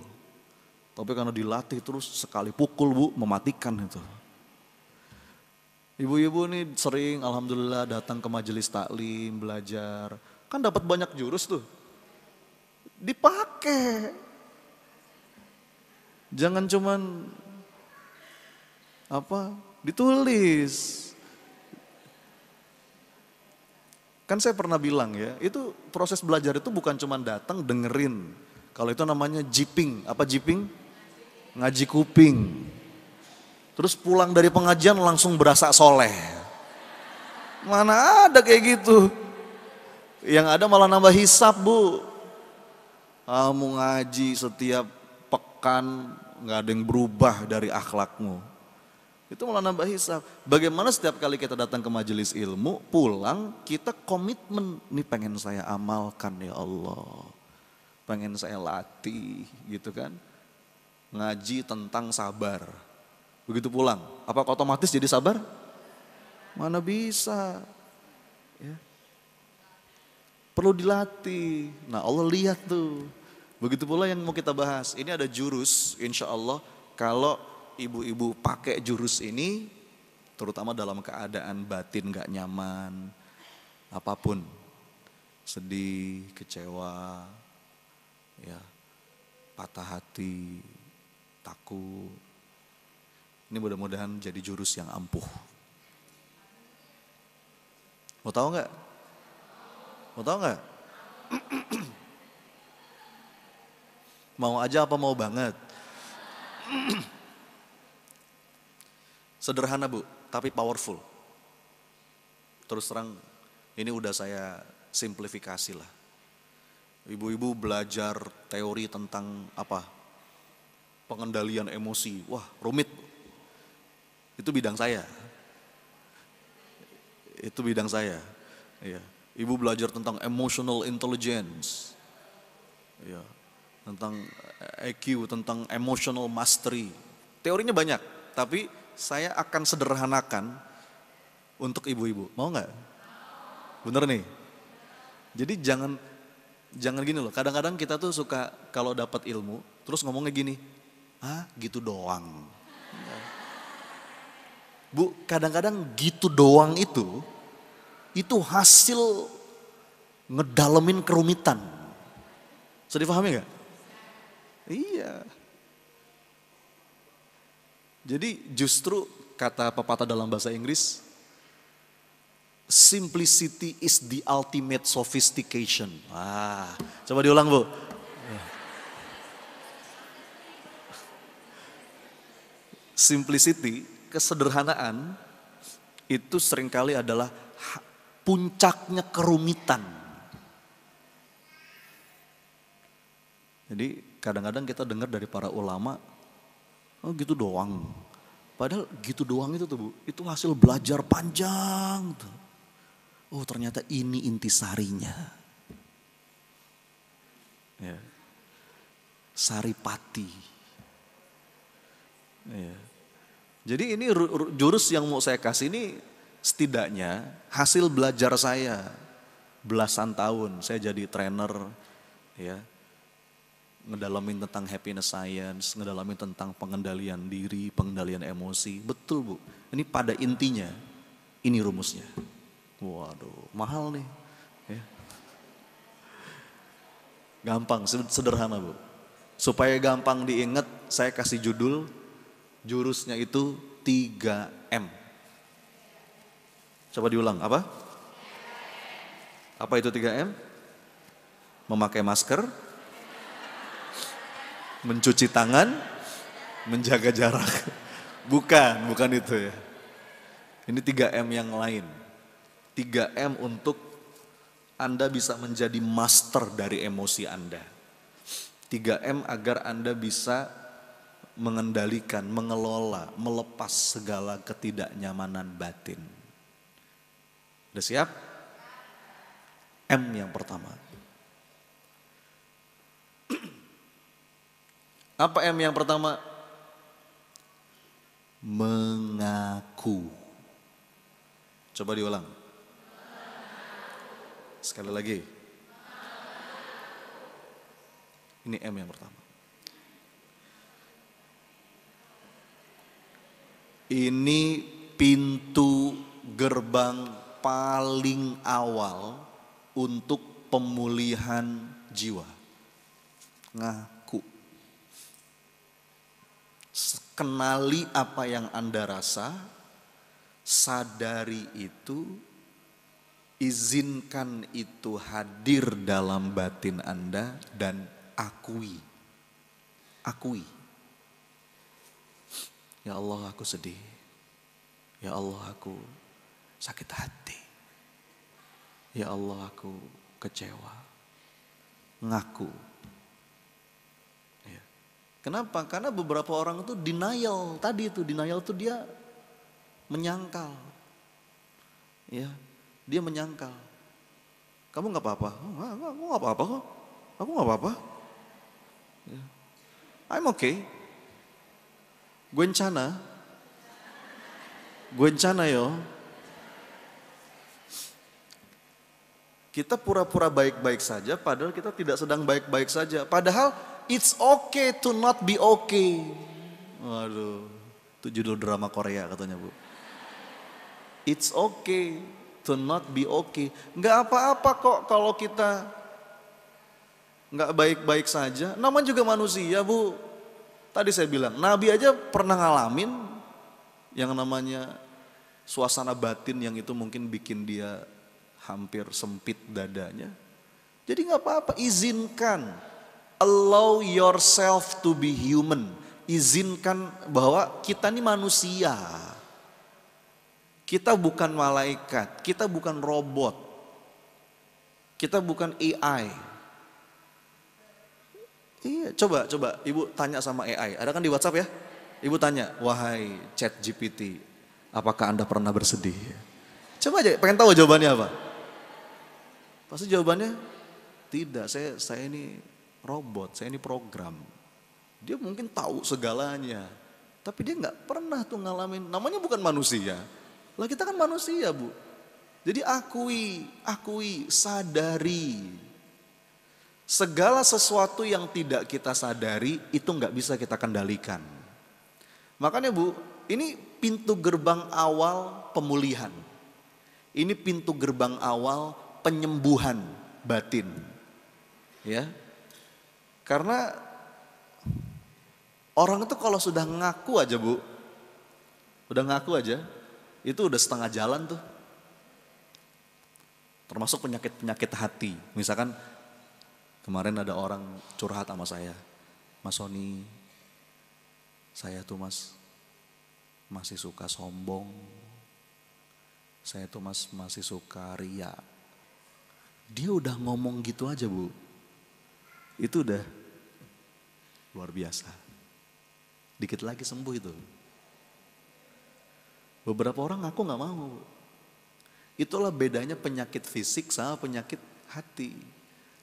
Tapi karena dilatih terus sekali pukul Bu, mematikan itu. Ibu-ibu nih sering alhamdulillah datang ke majelis taklim, belajar. Kan dapat banyak jurus tuh. Dipakai. Jangan cuman ditulis. Kan saya pernah bilang ya, itu proses belajar itu bukan cuma datang dengerin. Kalau itu namanya jiping. Apa jiping? Ngaji kuping. Terus pulang dari pengajian langsung berasa soleh. Mana ada kayak gitu. Yang ada malah nambah hisap Bu. Kamu ngaji setiap pekan gak ada yang berubah dari akhlakmu. Itu malah nambah hisap. Bagaimana setiap kali kita datang ke majelis ilmu, pulang kita komitmen. Ini pengen saya amalkan ya Allah. Pengen saya latih gitu kan. Ngaji tentang sabar. Begitu pulang, apa otomatis jadi sabar? Mana bisa. Ya. Perlu dilatih. Nah Allah lihat tuh. Begitu pula yang mau kita bahas. Ini ada jurus insya Allah kalau ibu-ibu pakai jurus ini, terutama dalam keadaan batin gak nyaman, apapun, sedih, kecewa, ya, patah hati, takut. Ini mudah-mudahan jadi jurus yang ampuh. Mau tahu nggak? Mau tahu nggak? Mau aja apa mau banget? Sederhana Bu, tapi powerful. Terus terang, ini udah saya simplifikasi lah. Ibu-ibu belajar teori tentang pengendalian emosi. Wah rumit. Itu bidang saya. Itu bidang saya. Iya. Ibu belajar tentang emotional intelligence. Iya. Tentang EQ, tentang emotional mastery. Teorinya banyak, tapi saya akan sederhanakan untuk ibu-ibu. Mau nggak? Bener nih. Jadi jangan gini loh. Kadang-kadang kita tuh suka kalau dapat ilmu, terus ngomongnya gini, gitu doang. Bu, kadang-kadang gitu doang itu hasil ngedalemin kerumitan. Bisa dipahami nggak? Iya. Jadi justru kata pepatah dalam bahasa Inggris, simplicity is the ultimate sophistication. Coba diulang Bu. Simplicity, kesederhanaan, itu seringkali adalah puncaknya kerumitan. Jadi kadang-kadang kita dengar dari para ulama, gitu doang. Padahal gitu doang itu tuh Bu, itu hasil belajar panjang tuh. Oh ternyata ini intisarinya. Ya. Saripati. Ya. Jadi ini jurus yang mau saya kasih ini setidaknya hasil belajar saya belasan tahun. Saya jadi trainer, ya, ngedalamin tentang happiness science, ngedalamin tentang pengendalian diri, pengendalian emosi. Betul Bu, ini pada intinya ini rumusnya. Waduh, mahal nih. Ya. Gampang, sederhana Bu. Supaya gampang diingat, saya kasih judul, jurusnya itu 3M. Coba diulang, apa? Apa itu 3M? Memakai masker, mencuci tangan, menjaga jarak. Bukan itu ya. Ini 3M yang lain. 3M untuk Anda bisa menjadi master dari emosi Anda. 3M agar Anda bisa mengendalikan, mengelola, melepas segala ketidaknyamanan batin. Udah siap? M yang pertama. Apa M yang pertama? Mengaku. Coba diulang. Sekali lagi. Ini M yang pertama. Ini pintu gerbang paling awal untuk pemulihan jiwa. Ngaku. Kenali apa yang Anda rasa, sadari itu, izinkan itu hadir dalam batin Anda dan akui. Akui. Ya Allah, aku sedih. Ya Allah, aku sakit hati. Ya Allah, aku kecewa. Ngaku. Ya. Kenapa? Karena beberapa orang itu denial. Tadi itu denial itu dia menyangkal. Ya, dia menyangkal. Kamu nggak apa-apa? Aku nggak apa-apa kok. Aku nggak apa-apa. Ya. I'm okay. Gwencana yo. Kita pura-pura baik-baik saja padahal kita tidak sedang baik-baik saja. Padahal it's okay to not be okay. Waduh, itu judul drama Korea katanya Bu. It's okay to not be okay. Nggak apa-apa kok kalau kita nggak baik-baik saja. Namanya juga manusia Bu. Tadi saya bilang, Nabi aja pernah ngalamin yang namanya suasana batin yang itu mungkin bikin dia hampir sempit dadanya. Jadi gak apa-apa, izinkan. Allow yourself to be human. Izinkan bahwa kita ini manusia. Kita bukan malaikat, kita bukan robot. Kita bukan AI. Iya, coba Ibu tanya sama AI. Ada kan di WhatsApp ya? Ibu tanya, wahai ChatGPT, apakah Anda pernah bersedih? Coba aja, pengen tahu jawabannya apa? Pasti jawabannya, tidak, saya ini robot, saya ini program. Dia mungkin tahu segalanya, tapi dia nggak pernah tuh ngalamin, namanya bukan manusia. Lah kita kan manusia Bu. Jadi akui, sadari. Segala sesuatu yang tidak kita sadari itu nggak bisa kita kendalikan. Makanya Bu, ini pintu gerbang awal pemulihan. Ini pintu gerbang awal penyembuhan batin. Ya. Karena orang itu kalau sudah ngaku aja Bu, itu udah setengah jalan tuh. Termasuk penyakit-penyakit hati. Misalkan kemarin ada orang curhat sama saya, Mas Sony, saya tuh Mas masih suka sombong, saya tuh Mas masih suka ria. Dia udah ngomong gitu aja Bu, itu udah luar biasa. Dikit lagi sembuh itu. Beberapa orang aku gak mau. Itulah bedanya penyakit fisik sama penyakit hati.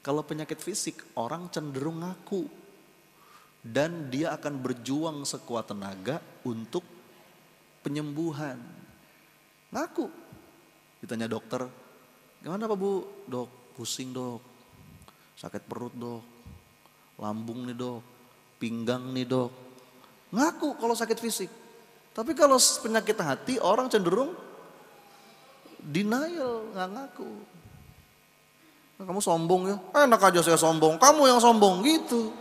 Kalau penyakit fisik, orang cenderung ngaku. Dan dia akan berjuang sekuat tenaga untuk penyembuhan. Ngaku. Ditanya dokter, gimana Pak Bu? Dok, pusing dok. Sakit perut dok. Lambung nih dok. Pinggang nih dok. Ngaku kalau sakit fisik. Tapi kalau penyakit hati, orang cenderung denial, nggak ngaku. Kamu sombong ya? Enak aja saya sombong, kamu yang sombong gitu.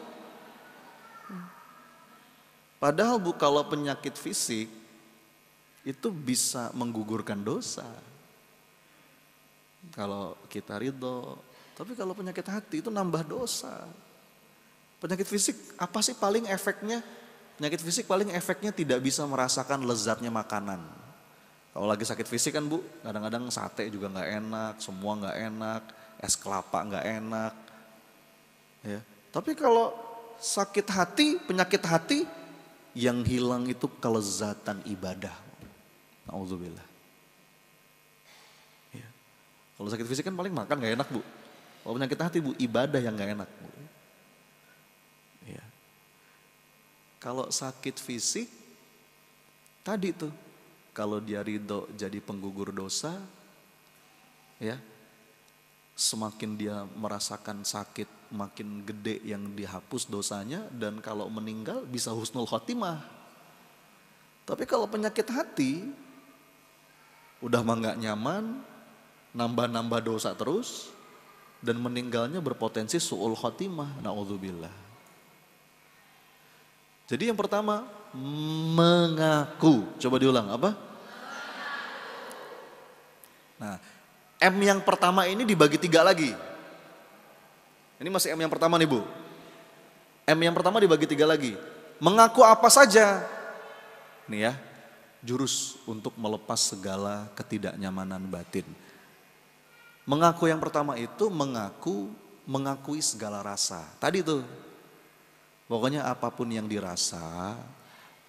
Padahal Bu, kalau penyakit fisik itu bisa menggugurkan dosa. Kalau kita ridho, tapi kalau penyakit hati itu nambah dosa. Penyakit fisik apa sih paling efeknya? Penyakit fisik paling efeknya tidak bisa merasakan lezatnya makanan. Kalau lagi sakit fisik kan Bu, kadang-kadang sate juga nggak enak, semua nggak enak. Es kelapa nggak enak, ya. Tapi kalau sakit hati, penyakit hati, yang hilang itu kelezatan ibadah. Nauzubillah. Ya. Kalau sakit fisik kan paling makan nggak enak Bu. Kalau penyakit hati Bu, ibadah yang nggak enak Bu. Ya. Kalau sakit fisik, tadi tuh, kalau dia ridho jadi penggugur dosa, ya. Semakin dia merasakan sakit makin gede yang dihapus dosanya, dan kalau meninggal bisa husnul khotimah. Tapi kalau penyakit hati, udah mah nggak nyaman, nambah-nambah dosa terus, dan meninggalnya berpotensi su'ul khotimah, na'udzubillah. Jadi yang pertama, mengaku. Coba diulang, apa? Nah, M yang pertama ini dibagi 3 lagi. Ini masih M yang pertama nih Bu. M yang pertama dibagi 3 lagi. Mengaku apa saja. Nih ya, jurus untuk melepas segala ketidaknyamanan batin. Mengaku yang pertama itu mengakui segala rasa. Tadi tuh, pokoknya apapun yang dirasa,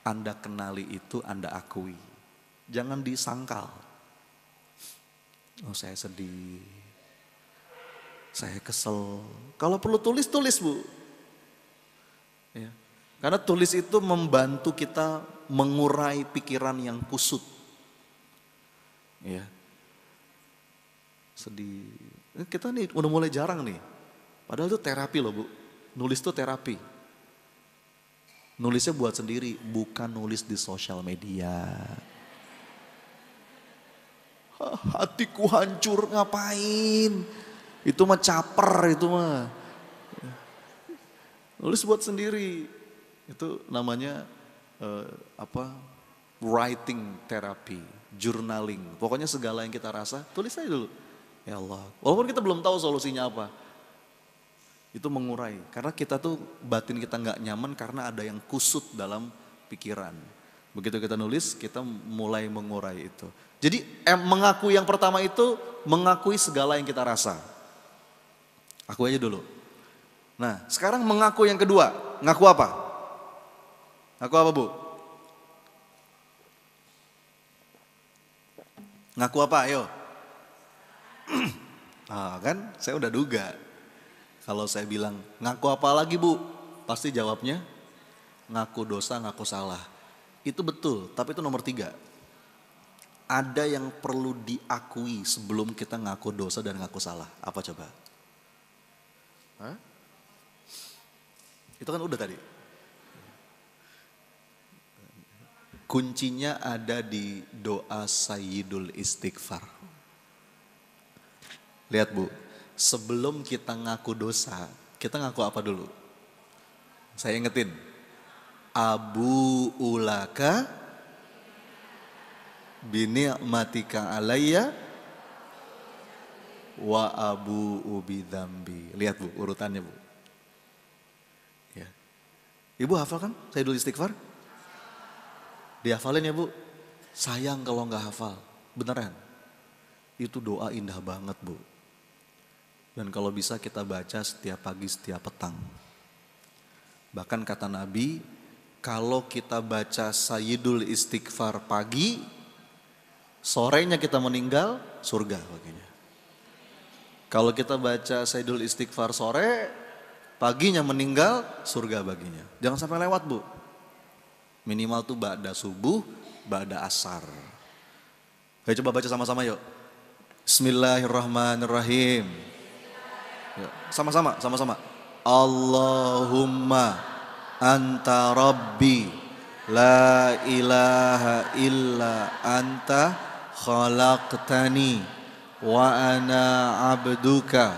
Anda kenali itu Anda akui. Jangan disangkal. Oh saya sedih, saya kesel. Kalau perlu tulis Bu. Ya. Karena tulis itu membantu kita mengurai pikiran yang kusut. Ya. Sedih. Kita nih udah mulai jarang nih. Padahal itu terapi loh Bu. Nulis itu terapi. Nulisnya buat sendiri, bukan nulis di sosial media. Hatiku hancur, ngapain? Itu mah caper, itu mah. Nulis buat sendiri. Itu namanya writing therapy, journaling. Pokoknya segala yang kita rasa, tulis aja dulu. Ya Allah, walaupun kita belum tahu solusinya apa. Itu mengurai, karena kita tuh batin kita nggak nyaman karena ada yang kusut dalam pikiran. Begitu kita nulis, kita mulai mengurai itu. Jadi mengaku yang pertama itu mengakui segala yang kita rasa. Aku aja dulu. Nah sekarang mengaku yang kedua, ngaku apa? Ngaku apa Bu? Ngaku apa ayo? Kan saya udah duga. Kalau saya bilang ngaku apa lagi Bu? Pasti jawabnya ngaku dosa, ngaku salah. Itu betul, tapi itu nomor 3. Ada yang perlu diakui sebelum kita ngaku dosa dan ngaku salah. Apa coba? Hah? Itu kan udah tadi. Kuncinya ada di doa Sayyidul Istighfar. Lihat Bu, sebelum kita ngaku dosa, kita ngaku apa dulu? Saya ingetin. Abu ulaka bini'matika alayya wa abu ubi dzambi. Lihat Bu urutannya Bu. Ya. Ibu hafal kan Sayyidul Istighfar? Dihafalin ya Bu. Sayang kalau nggak hafal. Beneran. Itu doa indah banget Bu. Dan kalau bisa kita baca setiap pagi, setiap petang. Bahkan kata Nabi, kalau kita baca Sayyidul Istighfar pagi, sorenya kita meninggal, surga baginya. Kalau kita baca Sayyidul Istighfar sore, paginya meninggal, surga baginya. Jangan sampai lewat Bu. Minimal tuh ba'da subuh, ba'da asar. Ayo coba baca sama-sama yuk. Bismillahirrahmanirrahim. Yuk, sama-sama. Allahumma anta rabbi la ilaha illa anta khalaqtani wa ana abduka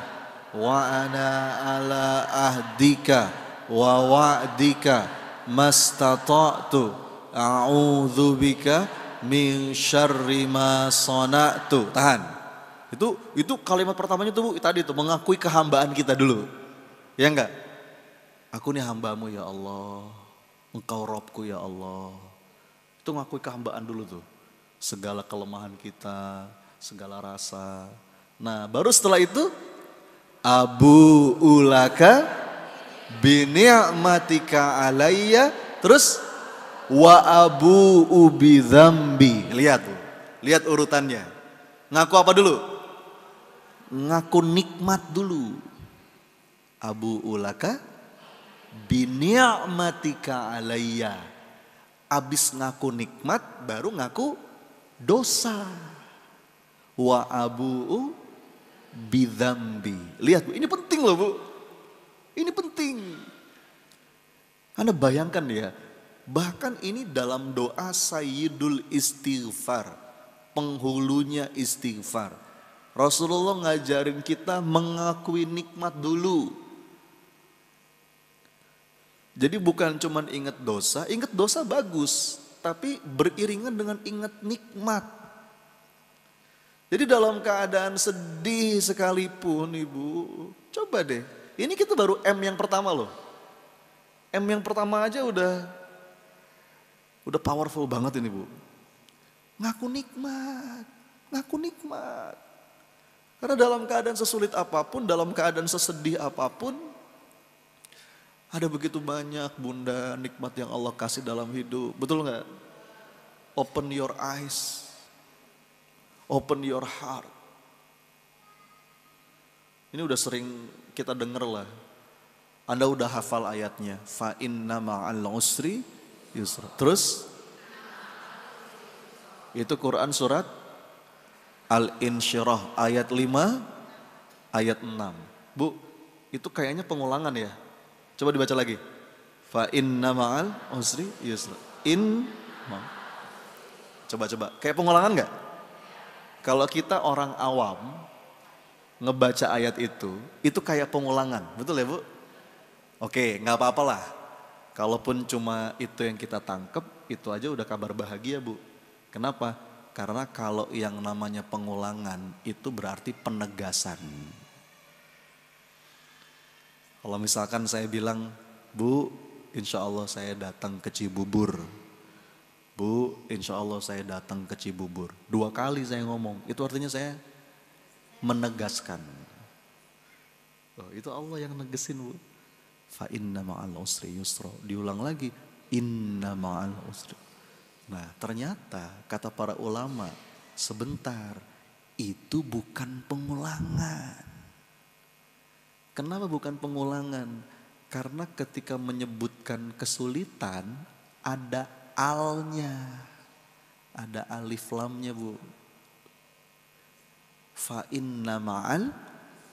wa ana ala ahdika wa wa'dika mastata'tu a'udzu bika min syarri ma sana'tu. Tahan. Itu kalimat pertamanya tuh tadi tuh mengakui kehambaan kita dulu. Ya enggak? Aku nih hambamu ya Allah. Engkau Robku ya Allah. Itu ngakui kehambaan dulu tuh. Segala kelemahan kita, segala rasa. Nah baru setelah itu Abu ulaka bini'matika alayya. Terus wa abu ubi dzambi. Lihat tuh. Lihat urutannya. Ngaku apa dulu? Ngaku nikmat dulu. Abu ulaka bini'matika alayya. Abis ngaku nikmat baru ngaku dosa. Wa abu'u bidzambi. Lihat Bu, ini penting loh Bu. Ini penting. Anda bayangkan ya, bahkan ini dalam doa Sayyidul Istighfar, penghulunya istighfar. Rasulullah ngajarin kita mengakui nikmat dulu. Jadi bukan cuma ingat dosa bagus, tapi beriringan dengan ingat nikmat. Jadi dalam keadaan sedih sekalipun Ibu, coba deh, ini kita baru M yang pertama loh. M yang pertama aja udah powerful banget ini Bu. Ngaku nikmat. Karena dalam keadaan sesulit apapun, dalam keadaan sesedih apapun, ada begitu banyak Bunda nikmat yang Allah kasih dalam hidup. Betul nggak? Open your eyes. Open your heart. Ini udah sering kita denger lah. Anda udah hafal ayatnya. Fa inna ma'al usri yusra. Terus itu Quran surat Al-Insyirah ayat 5, ayat 6. Bu, itu kayaknya pengulangan ya. Coba dibaca lagi. Fa inna ma'al usri yusra. Coba. Kayak pengulangan enggak? Kalau kita orang awam ngebaca ayat itu kayak pengulangan. Betul ya Bu? Oke, gak apa-apa lah. Kalaupun cuma itu yang kita tangkep, itu aja udah kabar bahagia Bu. Kenapa? Karena kalau yang namanya pengulangan itu berarti penegasan. Kalau misalkan saya bilang, Bu, insya Allah saya datang ke Cibubur. Bu, insya Allah saya datang ke Cibubur. 2 kali saya ngomong, itu artinya saya menegaskan. Oh, itu Allah yang negesin Bu. Fa inna ma'al usri yusra. Diulang lagi, inna ma'al usri. Nah ternyata kata para ulama, sebentar, itu bukan pengulangan. Kenapa bukan pengulangan? Karena ketika menyebutkan kesulitan, ada alnya. Ada alif lamnya Bu. Fa inna ma'al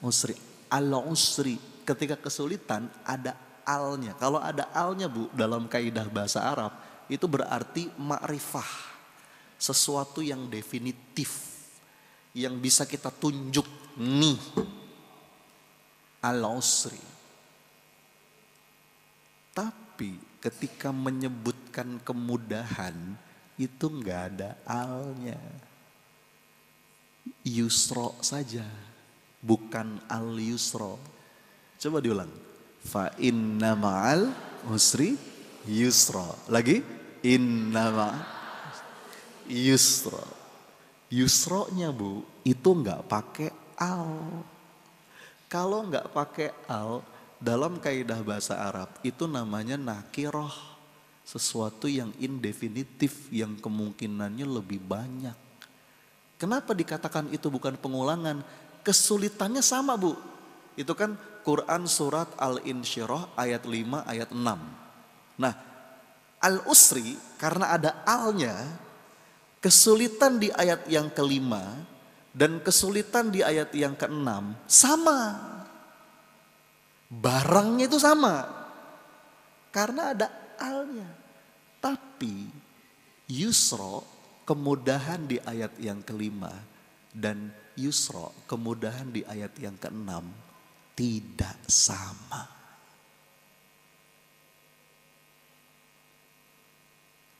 usri. Al-usri. Ketika kesulitan ada alnya. Kalau ada alnya Bu dalam kaidah bahasa Arab itu berarti ma'rifah. Sesuatu yang definitif. Yang bisa kita tunjuk nih. Al-usri. Tapi ketika menyebutkan kemudahan itu enggak ada alnya. Yusro saja. Bukan al-yusro. Coba diulang. Fa inna ma'al usri yusra. Lagi. Inna ma'al yusra. Yusronya Bu, itu enggak pakai al. Kalau enggak pakai al, dalam kaidah bahasa Arab, itu namanya nakiroh. Sesuatu yang indefinitif, yang kemungkinannya lebih banyak. Kenapa dikatakan itu bukan pengulangan? Kesulitannya sama Bu. Itu kan Quran surat Al-Insyirah ayat 5 ayat 6. Nah, al-usri karena ada alnya, kesulitan di ayat yang kelima dan kesulitan di ayat yang keenam sama. Barangnya itu sama. Karena ada alnya. Tapi yusro kemudahan di ayat yang kelima dan yusro kemudahan di ayat yang keenam tidak sama.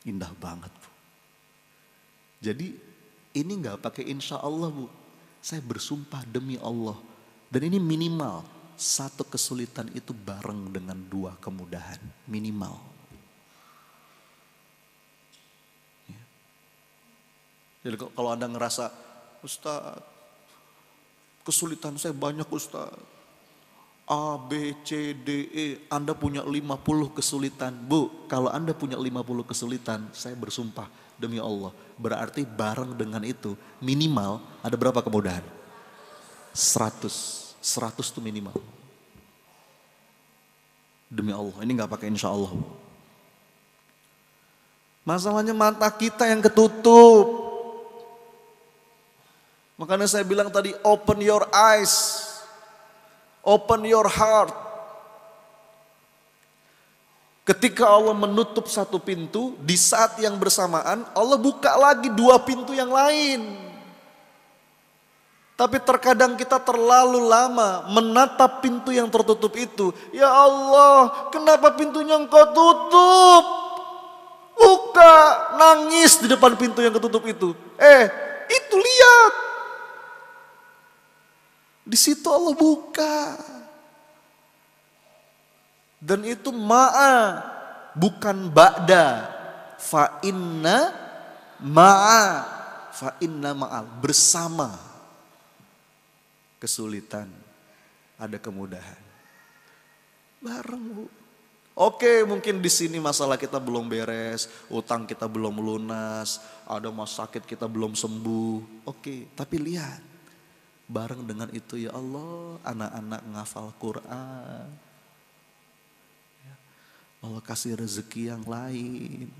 Indah banget Bu. Jadi ini gak pakai insya Allah Bu. Saya bersumpah demi Allah. Dan ini minimal. 1 kesulitan itu bareng dengan 2 kemudahan. Minimal. Ya. Jadi kalau Anda ngerasa, Ustaz, kesulitan saya banyak Ustaz. A, B, C, D, E. Anda punya 50 kesulitan. Bu, kalau Anda punya 50 kesulitan, saya bersumpah demi Allah. Berarti bareng dengan itu minimal ada berapa kemudahan? 100. 100 itu minimal. Demi Allah, ini gak pakai insya Allah. Masalahnya mata kita yang ketutup. Makanya saya bilang tadi, open your eyes. Open your heart. Ketika Allah menutup satu pintu, di saat yang bersamaan Allah buka lagi dua pintu yang lain. Tapi terkadang kita terlalu lama menatap pintu yang tertutup itu. Ya Allah, kenapa pintunya Engkau tutup? Buka, nangis di depan pintu yang ketutup itu. Itu lihat. Di situ Allah buka. Dan itu ma'a, bukan ba'da. Fa'inna ma'al, bersama. Kesulitan, ada kemudahan. Bareng, Bu. Oke, mungkin di sini masalah kita belum beres, utang kita belum lunas, ada masalah sakit kita belum sembuh. Oke, tapi lihat, bareng dengan itu ya Allah, anak-anak ngafal Quran. Allah kasih rezeki yang lain.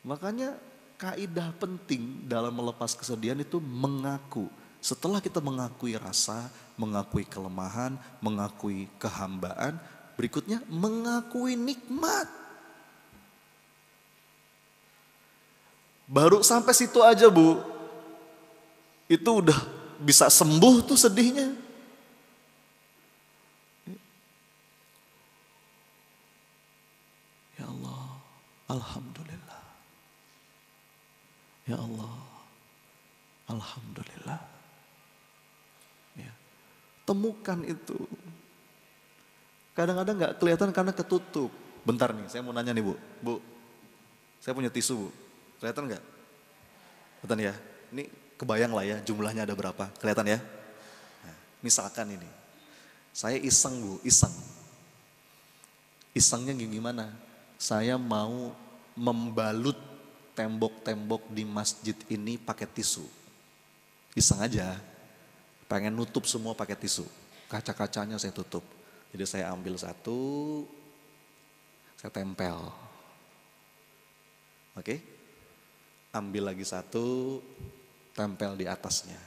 Makanya kaidah penting dalam melepas kesedihan itu mengaku. Setelah kita mengakui rasa, mengakui kelemahan, mengakui kehambaan, berikutnya mengakui nikmat. Baru sampai situ aja, Bu. Itu udah bisa sembuh tuh sedihnya. Ya Allah, alhamdulillah. Ya Allah, alhamdulillah. Ya. Temukan itu. Kadang-kadang gak kelihatan karena ketutup. Bentar nih, saya mau nanya nih, Bu. Bu, saya punya tisu, Bu. Kelihatan gak? Kelihatan ya? Ini kebayang lah ya jumlahnya ada berapa. Kelihatan ya? Nah, misalkan ini, saya iseng, Bu, iseng. Isengnya gimana? Saya mau membalut tembok-tembok di masjid ini pakai tisu. Iseng aja. Pengen nutup semua pakai tisu. Kaca-kacanya saya tutup. Jadi saya ambil satu, saya tempel. Oke? Ambil lagi satu, tempel di atasnya.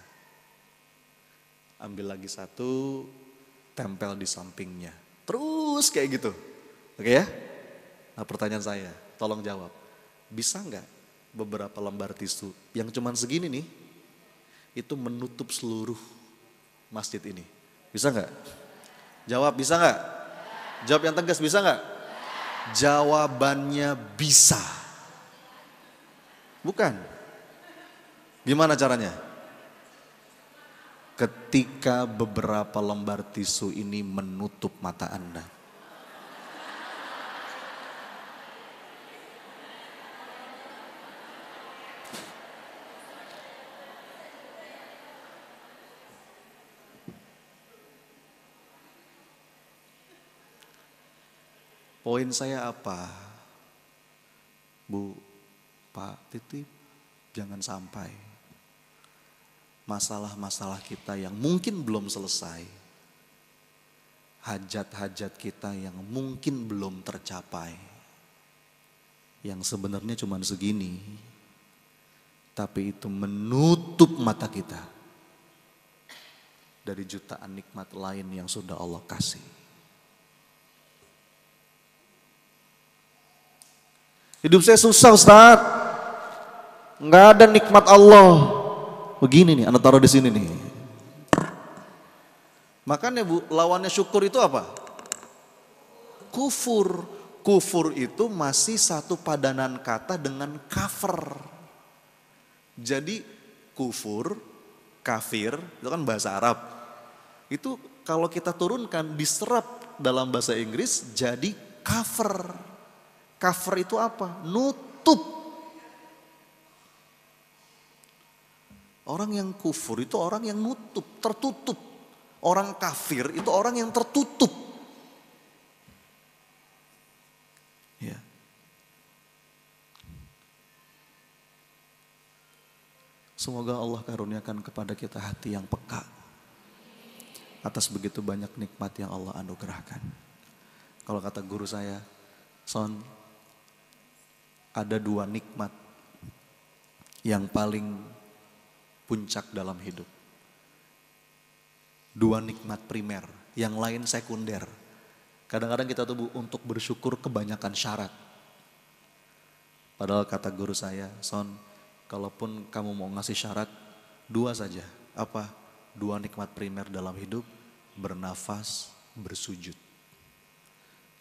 Ambil lagi satu, tempel di sampingnya. Terus kayak gitu. Oke ya? Nah, pertanyaan saya, tolong jawab. Bisa nggak beberapa lembar tisu yang cuman segini nih, itu menutup seluruh masjid ini? Bisa nggak? Jawab, bisa nggak? Jawab yang tegas, bisa nggak? Jawabannya bisa. Bukan. Gimana caranya? Ketika beberapa lembar tisu ini menutup mata Anda. Poin saya apa? Bu, Pak, titip, jangan sampai masalah-masalah kita yang mungkin belum selesai, hajat-hajat kita yang mungkin belum tercapai, yang sebenarnya cuma segini, tapi itu menutup mata kita dari jutaan nikmat lain yang sudah Allah kasih. Hidup saya susah, Ustaz. Nggak ada nikmat Allah. Begini nih, Anda taruh di sini nih. Makanya, Bu, lawannya syukur itu apa? Kufur. Kufur itu masih satu padanan kata dengan kafir. Jadi kufur, kafir, itu kan bahasa Arab. Itu kalau kita turunkan, diserap dalam bahasa Inggris jadi kafir. Kafir itu apa? Nutup. Orang yang kufur itu orang yang nutup, tertutup. Orang kafir itu orang yang tertutup. Ya. Semoga Allah karuniakan kepada kita hati yang peka atas begitu banyak nikmat yang Allah anugerahkan. Kalau kata guru saya, Son, ada dua nikmat yang paling puncak dalam hidup. Dua nikmat primer, yang lain sekunder. Kadang-kadang kita tuh Bu, untuk bersyukur kebanyakan syarat. Padahal kata guru saya, Son, kalaupun kamu mau ngasih syarat, 2 saja. Apa? 2 nikmat primer dalam hidup, bernafas, bersujud.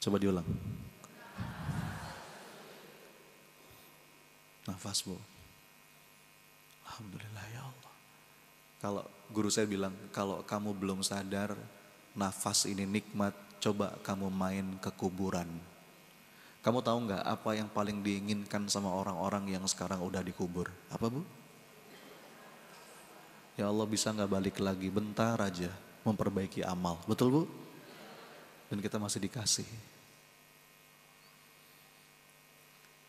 Coba diulang. Nafas Bu. Alhamdulillah ya Allah. Kalau guru saya bilang, kalau kamu belum sadar nafas ini nikmat, coba kamu main ke kuburan. Kamu tahu nggak apa yang paling diinginkan sama orang-orang yang sekarang udah dikubur? Apa Bu? Ya Allah, bisa nggak balik lagi bentar aja memperbaiki amal. Betul Bu? Dan kita masih dikasih.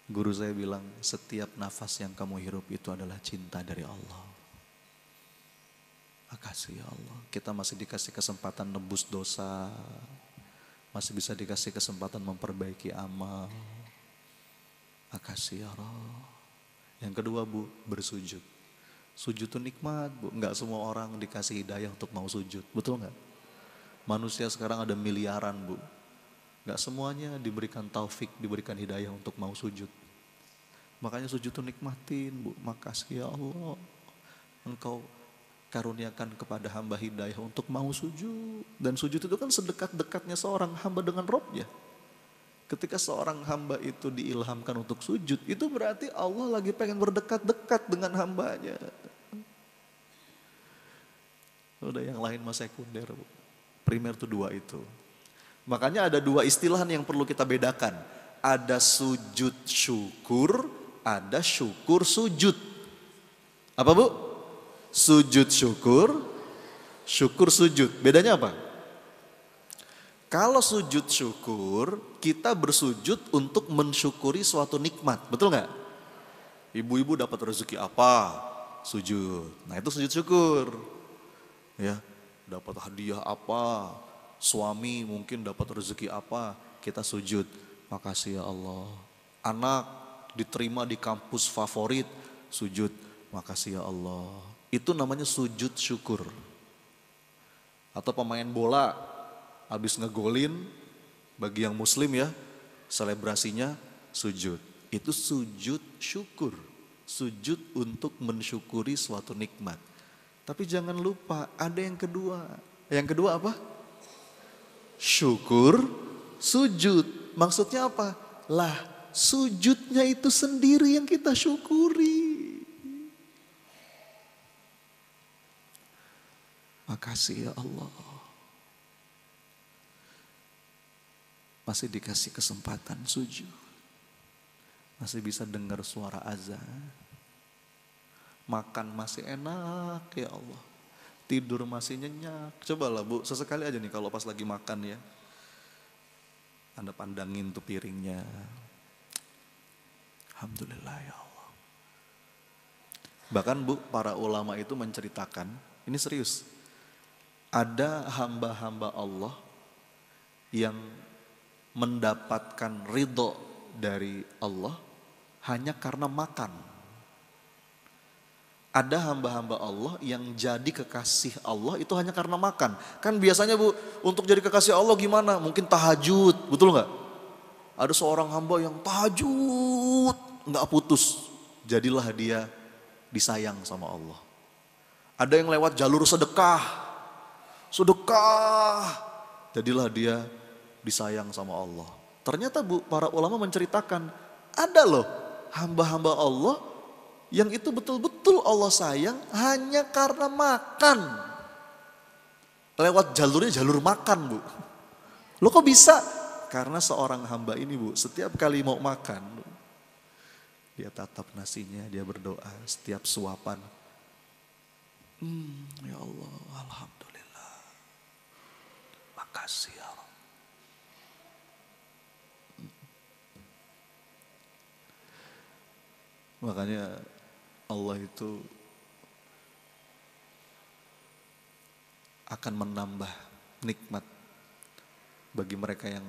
Guru saya bilang, setiap nafas yang kamu hirup itu adalah cinta dari Allah. Makasih ya Allah, kita masih dikasih kesempatan nebus dosa, masih bisa dikasih kesempatan memperbaiki amal. Makasih ya Allah. Yang kedua Bu, bersujud. Sujud itu nikmat Bu, nggak semua orang dikasih hidayah untuk mau sujud, betul nggak? Manusia sekarang ada miliaran Bu, nggak semuanya diberikan taufik, diberikan hidayah untuk mau sujud. Makanya sujud itu nikmatin Bu, makasih ya Allah, Engkau karuniakan kepada hamba hidayah untuk mau sujud. Dan sujud itu kan sedekat-dekatnya seorang hamba dengan Robnya. Ketika seorang hamba itu diilhamkan untuk sujud, itu berarti Allah lagi pengen berdekat-dekat dengan hambanya. Udah yang lain mah sekunder Bu. Primer itu 2 itu. Makanya ada 2 istilah yang perlu kita bedakan. Ada sujud syukur, ada syukur sujud. Apa Bu? Sujud syukur, syukur sujud. Bedanya apa? Kalau sujud syukur, kita bersujud untuk mensyukuri suatu nikmat. Betul nggak? Ibu-ibu dapat rezeki apa? Sujud. Nah itu sujud syukur. Ya, dapat hadiah apa? Suami mungkin dapat rezeki apa? Kita sujud. Makasih ya Allah. Anak diterima di kampus favorit, sujud. Makasih ya Allah. Itu namanya sujud syukur. Atau pemain bola habis ngegolin, bagi yang muslim ya, selebrasinya sujud. Itu sujud syukur. Sujud untuk mensyukuri suatu nikmat. Tapi jangan lupa ada yang kedua. Yang kedua apa? Syukur sujud. Maksudnya apa? Lah, sujudnya itu sendiri yang kita syukuri. Makasih ya Allah. Masih dikasih kesempatan sujud. Masih bisa dengar suara azan. Makan masih enak ya Allah. Tidur masih nyenyak. Cobalah Bu, sesekali aja nih kalau pas lagi makan ya. Anda pandangin tuh piringnya. Alhamdulillah ya Allah. Bahkan Bu, para ulama itu menceritakan, ini serius. Ada hamba-hamba Allah yang mendapatkan ridho dari Allah hanya karena makan. Ada hamba-hamba Allah yang jadi kekasih Allah itu hanya karena makan. Kan biasanya Bu, untuk jadi kekasih Allah gimana? Mungkin tahajud, betul nggak? Ada seorang hamba yang tahajud, nggak putus. Jadilah dia disayang sama Allah. Ada yang lewat jalur sedekah. Jadilah dia disayang sama Allah. Ternyata Bu, para ulama menceritakan, ada loh hamba-hamba Allah yang itu betul-betul Allah sayang hanya karena makan. Lewat jalurnya jalur makan Bu. Loh kok bisa? Karena seorang hamba ini Bu, setiap kali mau makan, dia tatap nasinya, dia berdoa setiap suapan. Ya Allah, alhamdulillah. Makasih ya Allah. Makanya Allah itu akan menambah nikmat bagi mereka yang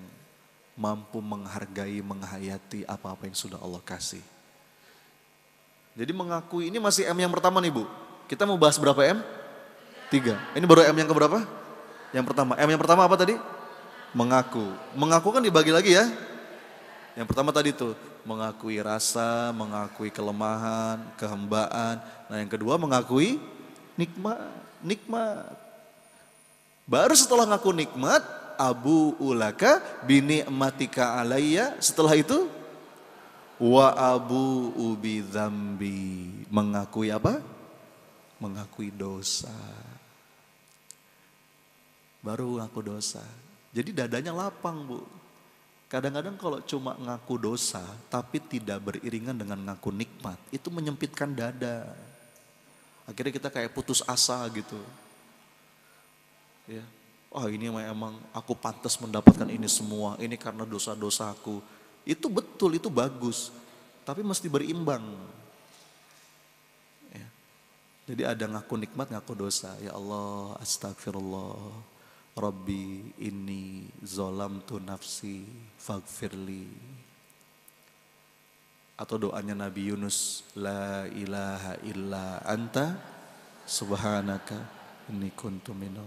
mampu menghargai, menghayati apa-apa yang sudah Allah kasih. Jadi mengakui, ini masih M yang pertama nih Bu. Kita mau bahas berapa M? 3. Ini baru M yang keberapa? Yang pertama. M yang pertama apa tadi? Mengaku. Mengaku kan dibagi lagi ya. Yang pertama tadi tuh, mengakui rasa, mengakui kelemahan, kehambaan. Nah yang kedua mengakui nikmat. Nikmat. Baru setelah ngaku nikmat, abu ulaka bini'matika alayya. Setelah itu, wa abu ubi dzambi. Mengakui apa? Mengakui dosa. Baru ngaku dosa. Jadi dadanya lapang, Bu. Kadang-kadang kalau cuma ngaku dosa tapi tidak beriringan dengan ngaku nikmat, itu menyempitkan dada. Akhirnya kita kayak putus asa gitu. Ya. Oh ini emang aku pantas mendapatkan ini semua, ini karena dosa-dosaku. Itu betul, itu bagus. Tapi mesti berimbang. Ya. Jadi ada ngaku nikmat, ngaku dosa. Ya Allah, astagfirullah. Rabbi inni zolamtu nafsi faghfirli. Atau doanya Nabi Yunus, la ilaha illa anta subhanaka inni kuntu minadh.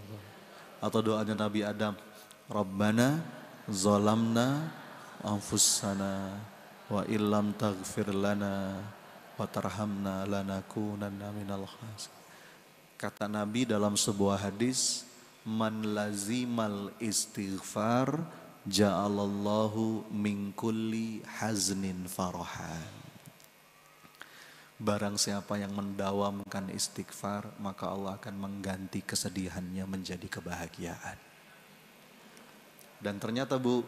Atau doanya Nabi Adam, Rabbana zolamna anfusana wa illam taghfir lana wa tarhamna lanakunanna minal khasirin. Kata Nabi dalam sebuah hadis, man lazimal istighfar ja'alallahu min kulli haznin farahan. Barang siapa yang mendawamkan istighfar, maka Allah akan mengganti kesedihannya menjadi kebahagiaan. Dan ternyata Bu,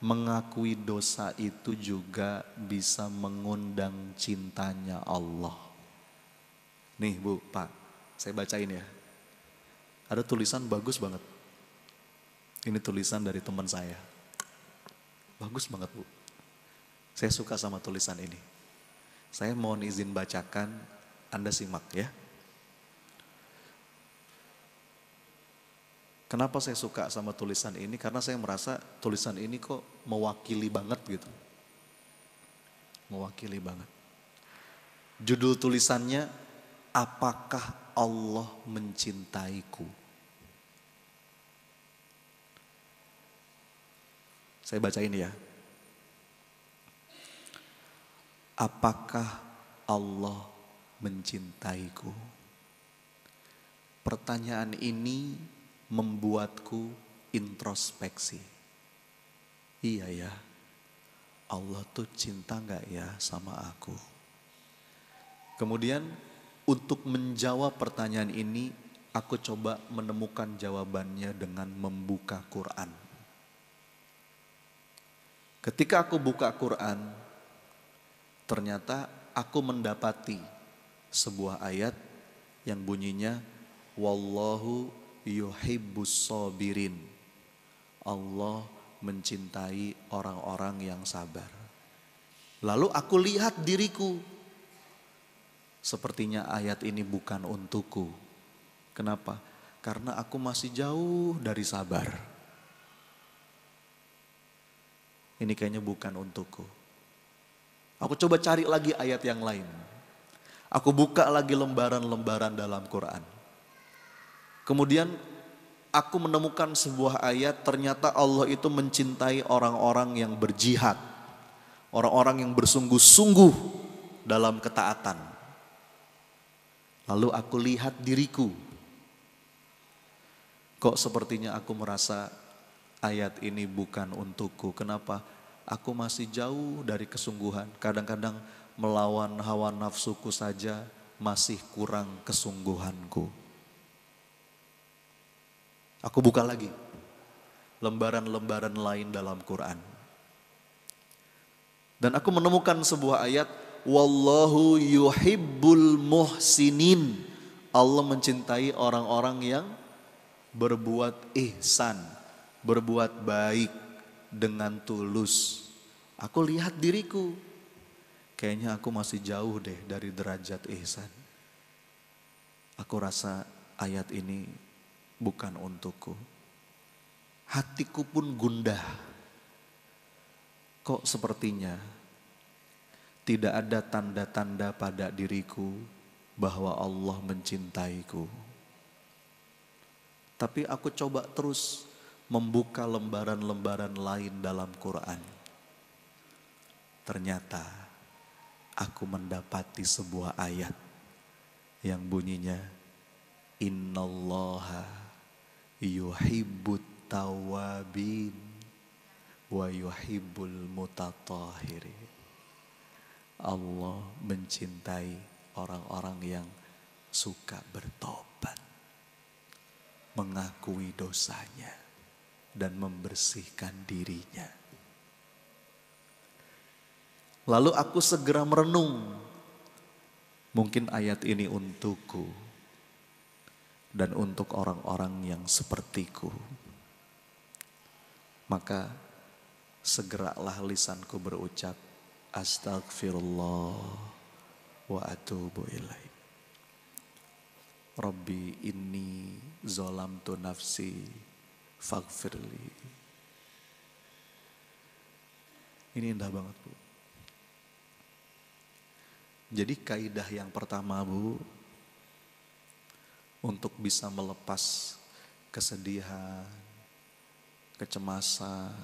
mengakui dosa itu juga bisa mengundang cintanya Allah. Nih Bu, Pak, saya bacain ya. Ada tulisan bagus banget. Ini tulisan dari teman saya. Bagus banget Bu. Saya suka sama tulisan ini. Saya mohon izin bacakan, Anda simak ya. Kenapa saya suka sama tulisan ini? Karena saya merasa tulisan ini kok mewakili banget gitu. Mewakili banget. Judul tulisannya, apakah Allah mencintaiku? Saya bacain ya. Apakah Allah mencintaiku? Pertanyaan ini membuatku introspeksi. Iya ya, Allah tuh cinta gak ya sama aku? Kemudian untuk menjawab pertanyaan ini, aku coba menemukan jawabannya dengan membuka Quran. Ketika aku buka Quran, ternyata aku mendapati sebuah ayat yang bunyinya, wallahu yuhibbus sabirin. Allah mencintai orang-orang yang sabar. Lalu aku lihat diriku. Sepertinya ayat ini bukan untukku. Kenapa? Karena aku masih jauh dari sabar. Ini kayaknya bukan untukku. Aku coba cari lagi ayat yang lain. Aku buka lagi lembaran-lembaran dalam Quran. Kemudian aku menemukan sebuah ayat, ternyata Allah itu mencintai orang-orang yang berjihad. Orang-orang yang bersungguh-sungguh dalam ketaatan. Lalu aku lihat diriku. Kok sepertinya aku merasa ayat ini bukan untukku. Kenapa? Aku masih jauh dari kesungguhan. Kadang-kadang melawan hawa nafsuku saja masih kurang kesungguhanku. Aku buka lagi lembaran-lembaran lain dalam Quran. Dan aku menemukan sebuah ayat, wallahu yuhibbul muhsinin. Allah mencintai orang-orang yang berbuat ihsan, berbuat baik dengan tulus. Aku lihat diriku, kayaknya aku masih jauh deh dari derajat ihsan. Aku rasa ayat ini bukan untukku. Hatiku pun gundah. Kok sepertinya tidak ada tanda-tanda pada diriku bahwa Allah mencintaiku. Tapi aku coba terus membuka lembaran-lembaran lain dalam Quran. Ternyata aku mendapati sebuah ayat yang bunyinya Innallaha yuhibbut tawabin wa yuhibbul mutatahhirin. Allah mencintai orang-orang yang suka bertobat, mengakui dosanya, dan membersihkan dirinya. Lalu aku segera merenung, mungkin ayat ini untukku dan untuk orang-orang yang sepertiku. Maka segeralah lisanku berucap, Astagfirullah wa atubu ilaih. Rabbi inni zolamtu nafsi faghfirli. Ini indah banget, Bu. Jadi kaidah yang pertama, Bu, untuk bisa melepas kesedihan, kecemasan,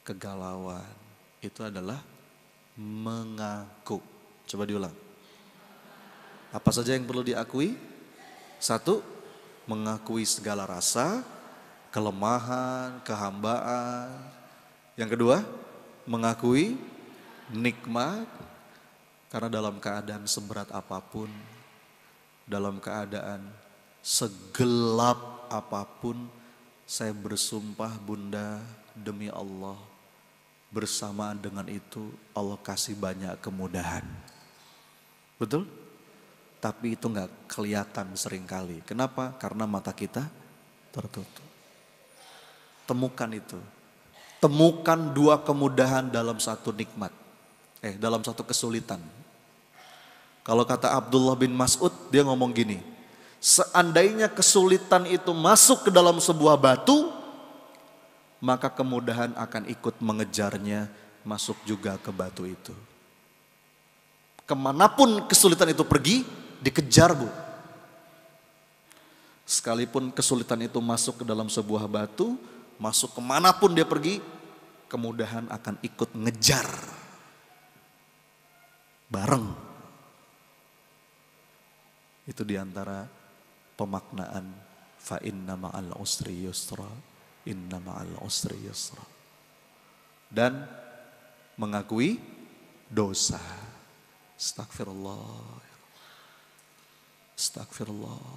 kegalauan, itu adalah mengaku. Coba diulang. Apa saja yang perlu diakui? Satu, mengakui segala rasa, kelemahan, kehambaan. Yang kedua, mengakui nikmat. Karena dalam keadaan seberat apapun, dalam keadaan segelap apapun, saya bersumpah Bunda demi Allah, bersamaan dengan itu Allah kasih banyak kemudahan. Betul? Tapi itu gak kelihatan seringkali. Kenapa? Karena mata kita tertutup. Temukan itu. Temukan dua kemudahan dalam satu nikmat. Dalam satu kesulitan. Kalau kata Abdullah bin Mas'ud, dia ngomong gini, seandainya kesulitan itu masuk ke dalam sebuah batu, maka kemudahan akan ikut mengejarnya masuk juga ke batu itu. Kemanapun kesulitan itu pergi, dikejar, Bu. Sekalipun kesulitan itu masuk ke dalam sebuah batu, masuk kemanapun dia pergi, kemudahan akan ikut ngejar. Bareng. Itu diantara pemaknaan fa inna ma'al usri yusra. Inna ma'al usri yusra. Dan mengakui dosa. Astagfirullah. Astagfirullah.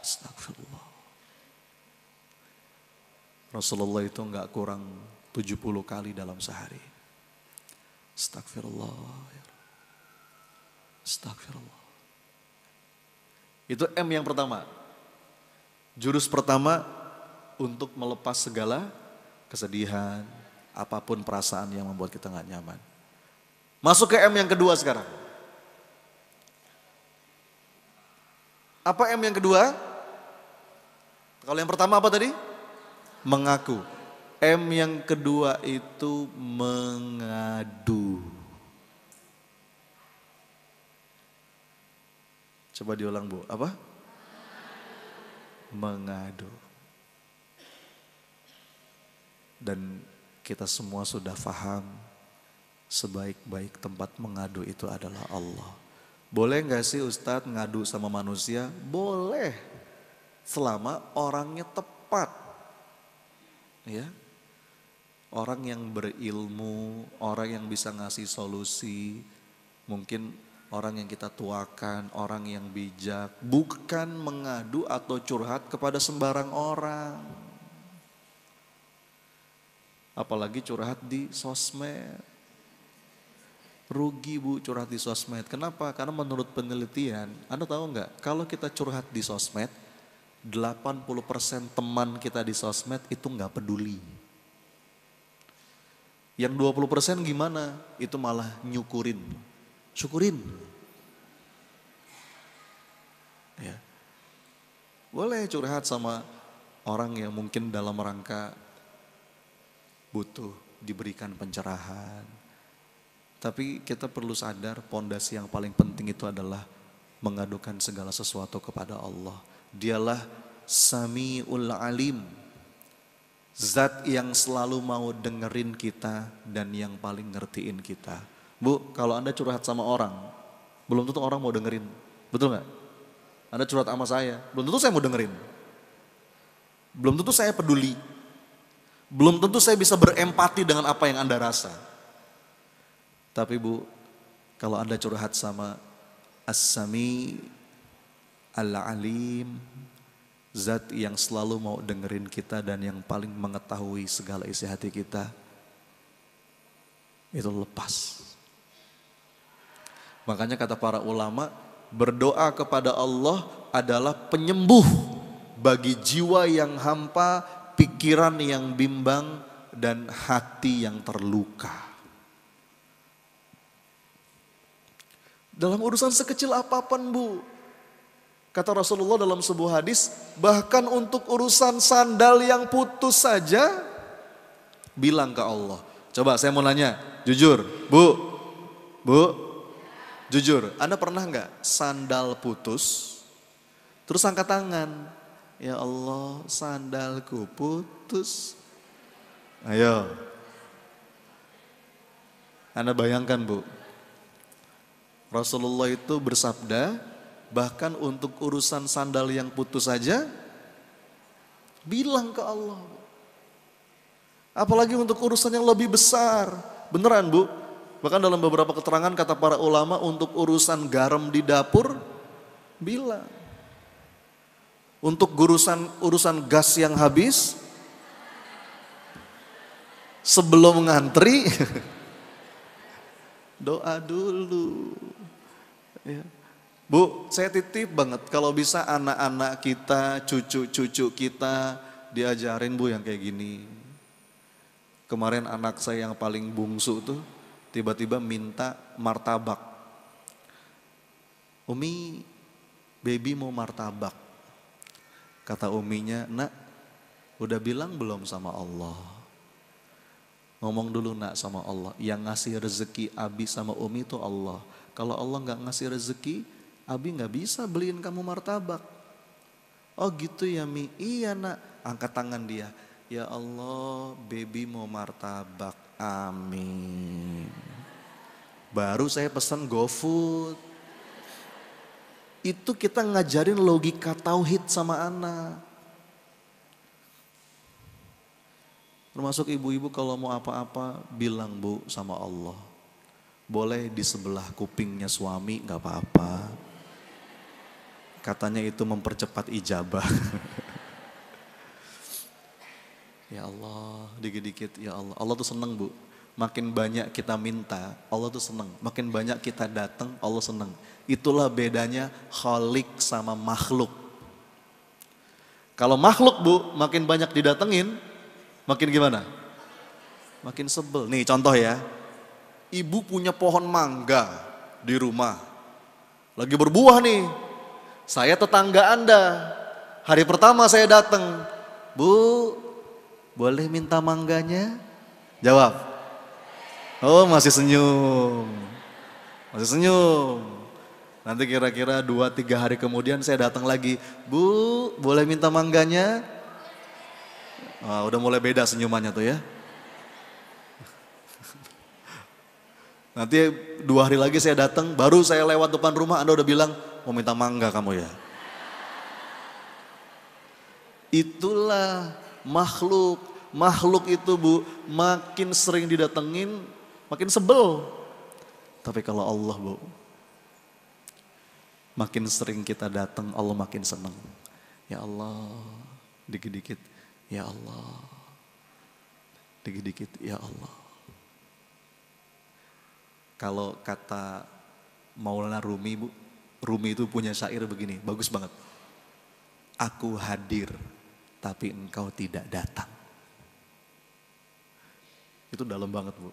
Astagfirullah. Rasulullah itu enggak kurang 70 kali dalam sehari. Astagfirullah. Astagfirullah. Itu M yang pertama. Jurus pertama untuk melepas segala kesedihan, apapun perasaan yang membuat kita gak nyaman. Masuk ke M yang kedua sekarang. Apa M yang kedua? Kalau yang pertama apa tadi? Mengaku. M yang kedua itu mengadu. Coba diulang, Bu. Apa? Mengadu. Dan kita semua sudah paham sebaik-baik tempat mengadu itu adalah Allah. Boleh gak sih Ustadz ngadu sama manusia? Boleh. Selama orangnya tepat. Ya. Orang yang berilmu, orang yang bisa ngasih solusi, mungkin orang yang kita tuakan, orang yang bijak, bukan mengadu atau curhat kepada sembarang orang. Apalagi curhat di sosmed. Rugi, Bu, curhat di sosmed. Kenapa? Karena menurut penelitian, Anda tahu nggak? Kalau kita curhat di sosmed, 80% teman kita di sosmed itu nggak peduli. Yang 20% gimana? Itu malah nyukurin. Syukurin. Ya. Boleh curhat sama orang yang mungkin dalam rangka butuh diberikan pencerahan. Tapi kita perlu sadar pondasi yang paling penting itu adalah mengadukan segala sesuatu kepada Allah. Dialah As-Sami'ul Alim. Zat yang selalu mau dengerin kita dan yang paling ngertiin kita. Bu, kalau Anda curhat sama orang, belum tentu orang mau dengerin. Betul nggak? Anda curhat sama saya, belum tentu saya mau dengerin. Belum tentu saya peduli. Belum tentu saya bisa berempati dengan apa yang Anda rasa. Tapi Bu, kalau Anda curhat sama As-Sami Al-Alim, zat yang selalu mau dengerin kita dan yang paling mengetahui segala isi hati kita, itu lepas. Makanya kata para ulama, berdoa kepada Allah adalah penyembuh bagi jiwa yang hampa, pikiran yang bimbang, dan hati yang terluka. Dalam urusan sekecil apapun Bu, kata Rasulullah dalam sebuah hadis, bahkan untuk urusan sandal yang putus saja, bilang ke Allah. Coba saya mau nanya, jujur, Bu, jujur, Anda pernah nggak sandal putus, terus angkat tangan, ya Allah sandalku putus. Ayo, Anda bayangkan Bu, Rasulullah itu bersabda, bahkan untuk urusan sandal yang putus saja, bilang ke Allah. Apalagi untuk urusan yang lebih besar. Beneran Bu, bahkan dalam beberapa keterangan kata para ulama, untuk urusan garam di dapur, bilang. Untuk urusan gas yang habis, sebelum ngantri, doa dulu. Ya. Bu, saya titip banget kalau bisa anak-anak kita, cucu-cucu kita diajarin Bu yang kayak gini. Kemarin anak saya yang paling bungsu tuh tiba-tiba minta martabak. Umi, baby mau martabak. Kata uminya, nak udah bilang belum sama Allah? Ngomong dulu nak sama Allah. Yang ngasih rezeki Abi sama Umi itu Allah. Kalau Allah gak ngasih rezeki, Abi gak bisa beliin kamu martabak. Oh gitu ya Mi, iya nak. Angkat tangan dia. Ya Allah, baby mau martabak, amin. Baru saya pesan GoFood. Itu kita ngajarin logika tauhid sama anak. Termasuk ibu-ibu kalau mau apa-apa bilang Bu sama Allah. Boleh di sebelah kupingnya suami gak apa-apa. Katanya itu mempercepat ijabah. Ya Allah, dikit-dikit ya Allah. Allah tuh seneng Bu. Makin banyak kita minta, Allah tuh seneng. Makin banyak kita datang, Allah seneng. Itulah bedanya khalik sama makhluk. Kalau makhluk Bu, makin banyak didatengin, makin gimana? Makin sebel. Nih contoh ya. Ibu punya pohon mangga di rumah. Lagi berbuah nih. Saya tetangga Anda. Hari pertama saya datang. Bu, boleh minta mangganya? Jawab. Oh masih senyum. Masih senyum. Nanti kira-kira 2-3 hari kemudian saya datang lagi. Bu, boleh minta mangganya? Udah mulai beda senyumannya tuh ya. Nanti 2 hari lagi saya datang, baru saya lewat depan rumah Anda udah bilang, mau minta mangga kamu ya. Itulah makhluk. Makhluk itu Bu, makin sering didatengin, makin sebel. Tapi kalau Allah Bu, makin sering kita datang, Allah makin senang. Ya Allah, dikit-dikit, ya Allah. Dikit-dikit, ya Allah. Kalau kata Maulana Rumi Bu, Rumi itu punya syair begini, bagus banget. Aku hadir, tapi engkau tidak datang. Itu dalam banget Bu.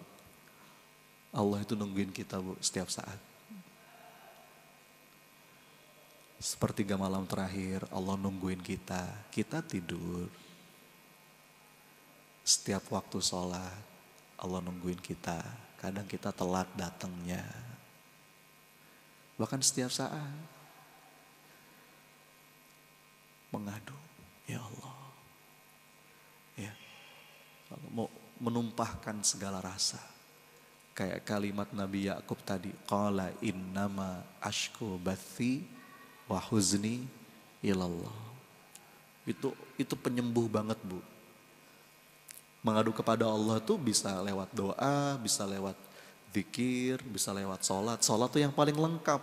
Allah itu nungguin kita Bu setiap saat. Sepertiga malam terakhir Allah nungguin kita. Kita tidur. Setiap waktu sholat Allah nungguin kita. Kadang kita telat datangnya. Bahkan setiap saat mengadu. Ya Allah. Ya. Kalau mau menumpahkan segala rasa. Kayak kalimat Nabi Yakub tadi, qala innama ashku bathi wa huzni ilallah. Itu penyembuh banget, Bu. Mengadu kepada Allah tuh bisa lewat doa, bisa lewat zikir, bisa lewat sholat. Sholat tuh yang paling lengkap.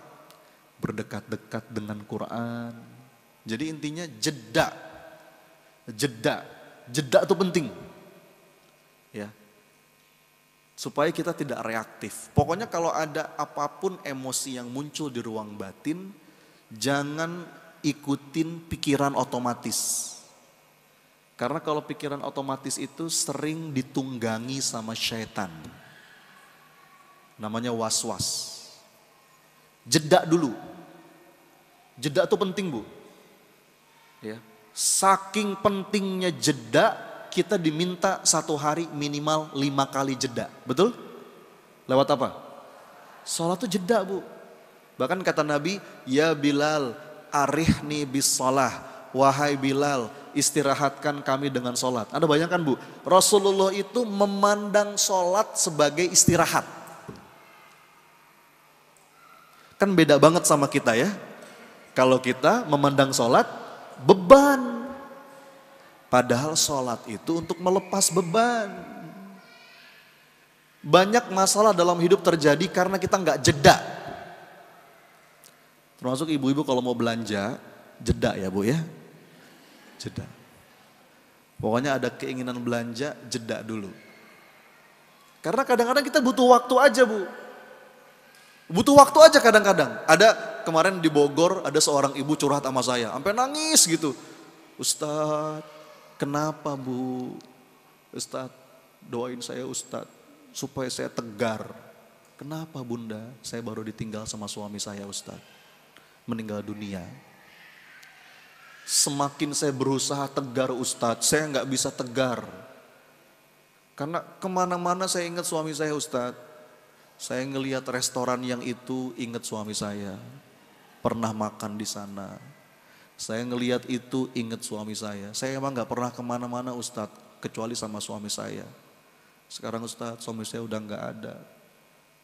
Berdekat-dekat dengan Quran. Jadi intinya jeda. Jeda itu penting. Ya. Supaya kita tidak reaktif. Pokoknya kalau ada apapun emosi yang muncul di ruang batin, jangan ikutin pikiran otomatis. Karena kalau pikiran otomatis itu sering ditunggangi sama syaitan. Namanya was-was. Jeda dulu. Jeda itu penting, Bu. Ya. Saking pentingnya jeda, kita diminta satu hari minimal 5 kali jeda. Betul? Lewat apa? Sholat itu jeda, Bu. Bahkan kata Nabi, ya Bilal, arihni bis sholah. Wahai Bilal, istirahatkan kami dengan sholat. Anda bayangkan, Bu, Rasulullah itu memandang sholat sebagai istirahat. Kan beda banget sama kita ya. Kalau kita memandang sholat, beban. Padahal sholat itu untuk melepas beban. Banyak masalah dalam hidup terjadi karena kita nggak jeda. Termasuk ibu-ibu kalau mau belanja, jeda ya, Bu ya. Jeda. Pokoknya ada keinginan belanja, jeda dulu. Karena kadang-kadang kita butuh waktu aja, Bu. Butuh waktu aja kadang-kadang. Ada kemarin di Bogor, ada seorang ibu curhat sama saya. Sampai nangis gitu. Ustadz, kenapa Bu? Ustadz, doain saya Ustadz, supaya saya tegar. Kenapa Bunda? Saya baru ditinggal sama suami saya Ustadz. Meninggal dunia. Semakin saya berusaha tegar Ustadz, saya nggak bisa tegar. Karena kemana-mana saya ingat suami saya Ustadz. Saya ngelihat restoran yang itu, ingat suami saya. Pernah makan di sana. Saya ngelihat itu, ingat suami saya. Saya emang nggak pernah kemana-mana Ustadz, kecuali sama suami saya. Sekarang Ustadz, suami saya udah nggak ada.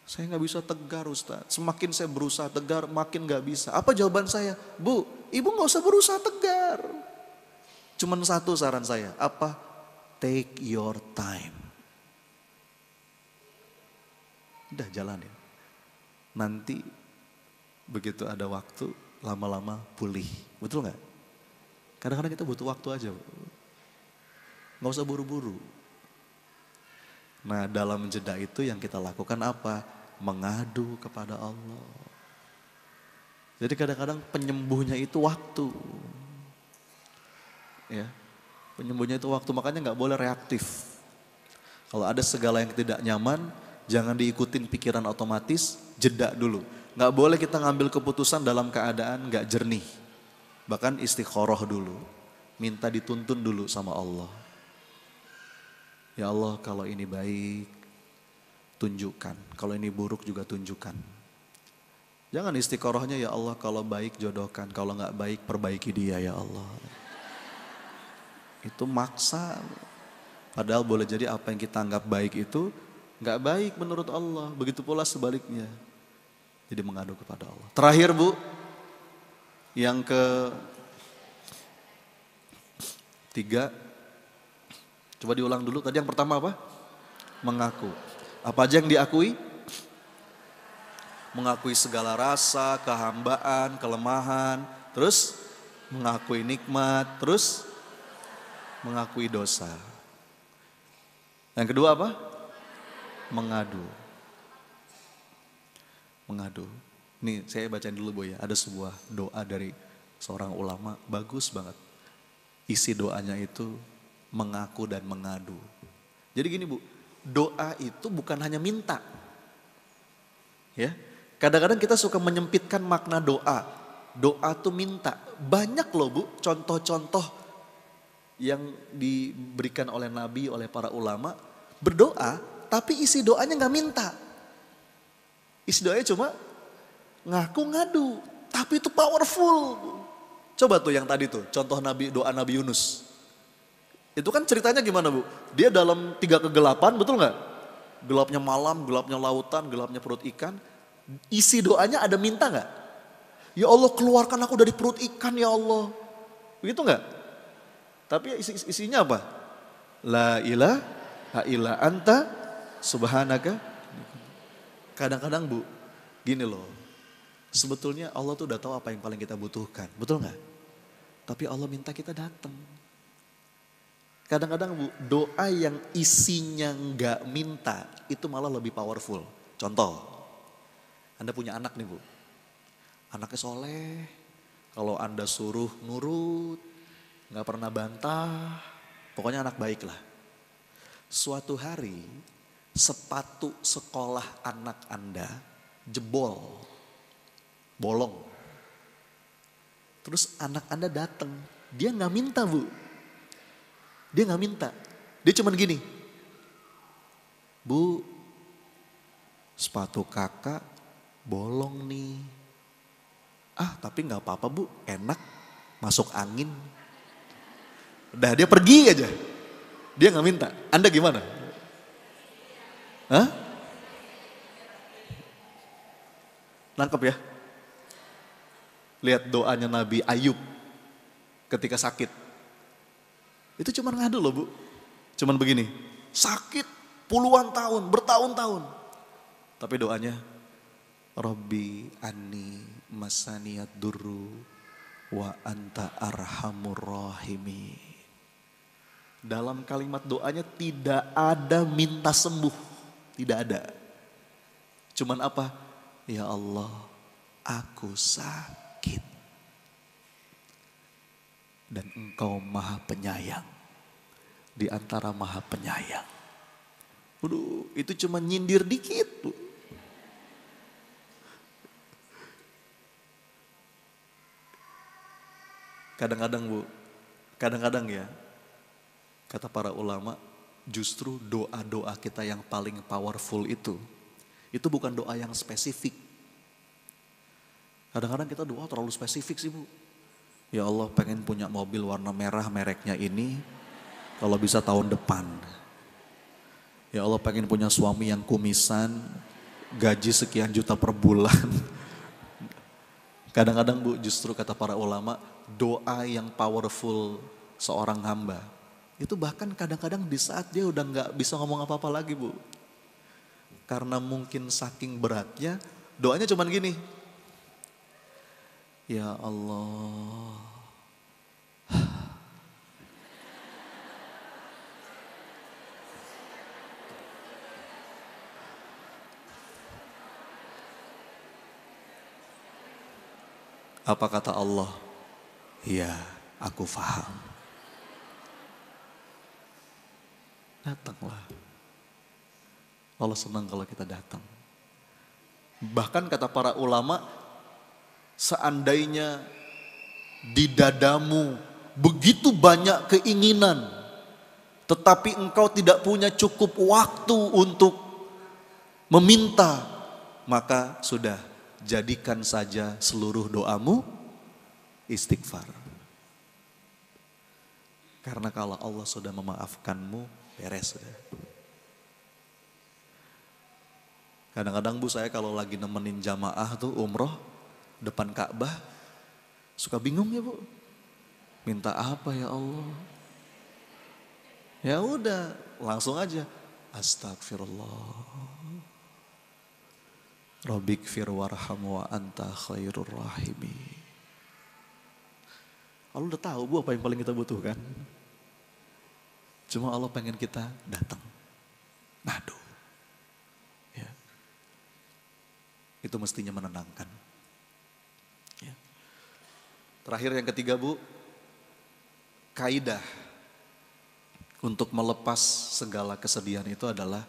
Saya nggak bisa tegar Ustadz. Semakin saya berusaha tegar, makin nggak bisa. Apa jawaban saya? Bu, ibu nggak usah berusaha tegar. Cuman satu saran saya. Apa? Take your time. Udah jalanin. Nanti begitu ada waktu, lama-lama pulih. Betul nggak? Kadang-kadang kita butuh waktu aja. Nggak usah buru-buru. Nah dalam jeda itu yang kita lakukan apa? Mengadu kepada Allah. Jadi kadang-kadang penyembuhnya itu waktu. Ya, penyembuhnya itu waktu, makanya nggak boleh reaktif. Kalau ada segala yang tidak nyaman, jangan diikutin pikiran otomatis, jeda dulu. Nggak boleh kita ngambil keputusan dalam keadaan nggak jernih. Bahkan istikharah dulu, minta dituntun dulu sama Allah. Ya Allah, kalau ini baik, tunjukkan. Kalau ini buruk juga tunjukkan. Jangan istikharahnya ya Allah, kalau baik jodohkan, kalau nggak baik perbaiki dia ya Allah. Itu maksa. Padahal boleh jadi apa yang kita anggap baik itu nggak baik menurut Allah. Begitu pula sebaliknya. Jadi mengadu kepada Allah. Terakhir Bu, yang ketiga. Coba diulang dulu, tadi yang pertama apa? Mengaku. Apa aja yang diakui? Mengakui segala rasa, kehambaan, kelemahan. Terus mengakui nikmat. Terus mengakui dosa. Yang kedua apa? Mengadu. Mengadu. Nih saya bacain dulu Bu ya. Ada sebuah doa dari seorang ulama, bagus banget. Isi doanya itu mengaku dan mengadu. Jadi gini Bu, doa itu bukan hanya minta. Ya, kadang-kadang kita suka menyempitkan makna doa. Doa tuh minta. Banyak loh Bu, contoh-contoh yang diberikan oleh Nabi, oleh para ulama. Berdoa, tapi isi doanya gak minta. Isi doanya cuma ngaku ngadu. Tapi itu powerful. Coba tuh yang tadi tuh, contoh doa Nabi Yunus. Itu kan ceritanya gimana Bu? Dia dalam 3 kegelapan, betul nggak? Gelapnya malam, gelapnya lautan, gelapnya perut ikan. Isi doanya ada minta nggak? Ya Allah keluarkan aku dari perut ikan ya Allah. Begitu nggak? Tapi isinya apa? La ilaha illa anta subhanaka. Kadang-kadang Bu, gini loh. Sebetulnya Allah tuh udah tahu apa yang paling kita butuhkan. Betul nggak? Tapi Allah minta kita datang. Kadang-kadang Bu, doa yang isinya nggak minta itu malah lebih powerful. Contoh, Anda punya anak nih Bu. Anaknya soleh, kalau Anda suruh nurut, nggak pernah bantah, pokoknya anak baik lah. Suatu hari sepatu sekolah anak Anda jebol, bolong. Terus anak Anda datang, dia nggak minta Bu. Dia nggak minta, dia cuman gini, Bu, sepatu kakak bolong nih. Ah tapi nggak apa-apa Bu, enak, masuk angin. Udah dia pergi aja, dia nggak minta. Anda gimana? Hah? Nangkep ya? Lihat doanya Nabi Ayub ketika sakit. Itu cuma ngadu loh Bu. Cuman begini, sakit puluhan tahun, bertahun-tahun. Tapi doanya, Rabbi anni masaniyad durru wa anta arhamur rahimi. Dalam kalimat doanya tidak ada minta sembuh. Tidak ada. Cuman apa? Ya Allah, aku sakit. Dan engkau maha penyayang. Di antara maha penyayang. Waduh, itu cuma nyindir dikit Bu. Kadang-kadang Bu, kadang-kadang ya, kata para ulama, justru doa-doa kita yang paling powerful itu bukan doa yang spesifik. Kadang-kadang kita doa terlalu spesifik sih Bu. Ya Allah pengen punya mobil warna merah mereknya ini, kalau bisa tahun depan. Ya Allah pengen punya suami yang kumisan, gaji sekian juta per bulan. Kadang-kadang Bu, justru kata para ulama, doa yang powerful seorang hamba, itu bahkan kadang-kadang di saat dia udah gak bisa ngomong apa-apa lagi Bu. Karena mungkin saking beratnya, doanya cuman gini. Ya Allah. Apa kata Allah? Iya, aku faham. Datanglah. Allah senang kalau kita datang. Bahkan kata para ulama, seandainya di dadamu begitu banyak keinginan, tetapi engkau tidak punya cukup waktu untuk meminta, maka sudah, jadikan saja seluruh doamu istighfar. Karena kalau Allah sudah memaafkanmu, beres sudah. Kadang-kadang Bu, saya kalau lagi nemenin jamaah tuh umroh depan Ka'bah, suka bingung ya Bu. Minta apa ya Allah? Ya udah, langsung aja. Astagfirullah. Rabbikfir warham wa anta khairur rahimi. Allah udah tahu Bu apa yang paling kita butuhkan. Cuma Allah pengen kita datang. Ngadu. Ya. Itu mestinya menenangkan. Ya. Terakhir yang ketiga Bu, kaidah untuk melepas segala kesedihan itu adalah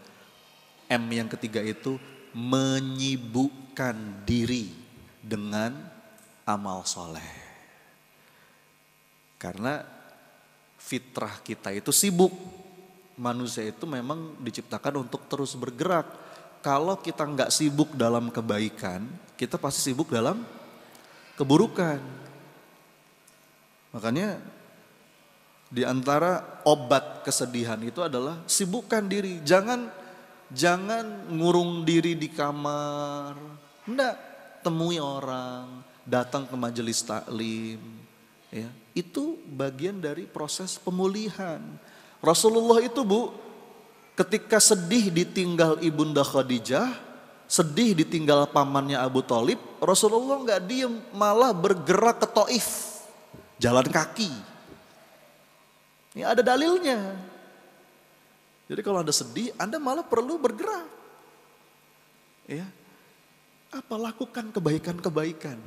M yang ketiga itu menyibukkan diri dengan amal soleh. Karena fitrah kita itu sibuk. Manusia itu memang diciptakan untuk terus bergerak. Kalau kita nggak sibuk dalam kebaikan, kita pasti sibuk dalam keburukan. Makanya di antara obat kesedihan itu adalah sibukkan diri. Jangan ngurung diri di kamar. Enggak, temui orang, datang ke majelis taklim. Ya, itu bagian dari proses pemulihan. Rasulullah itu Bu, ketika sedih ditinggal Ibunda Khadijah, sedih ditinggal pamannya Abu Thalib, Rasulullah nggak diem, malah bergerak ke Taif, jalan kaki. Ini ada dalilnya. Jadi kalau Anda sedih, Anda malah perlu bergerak. Ya, apa lakukan kebaikan-kebaikan.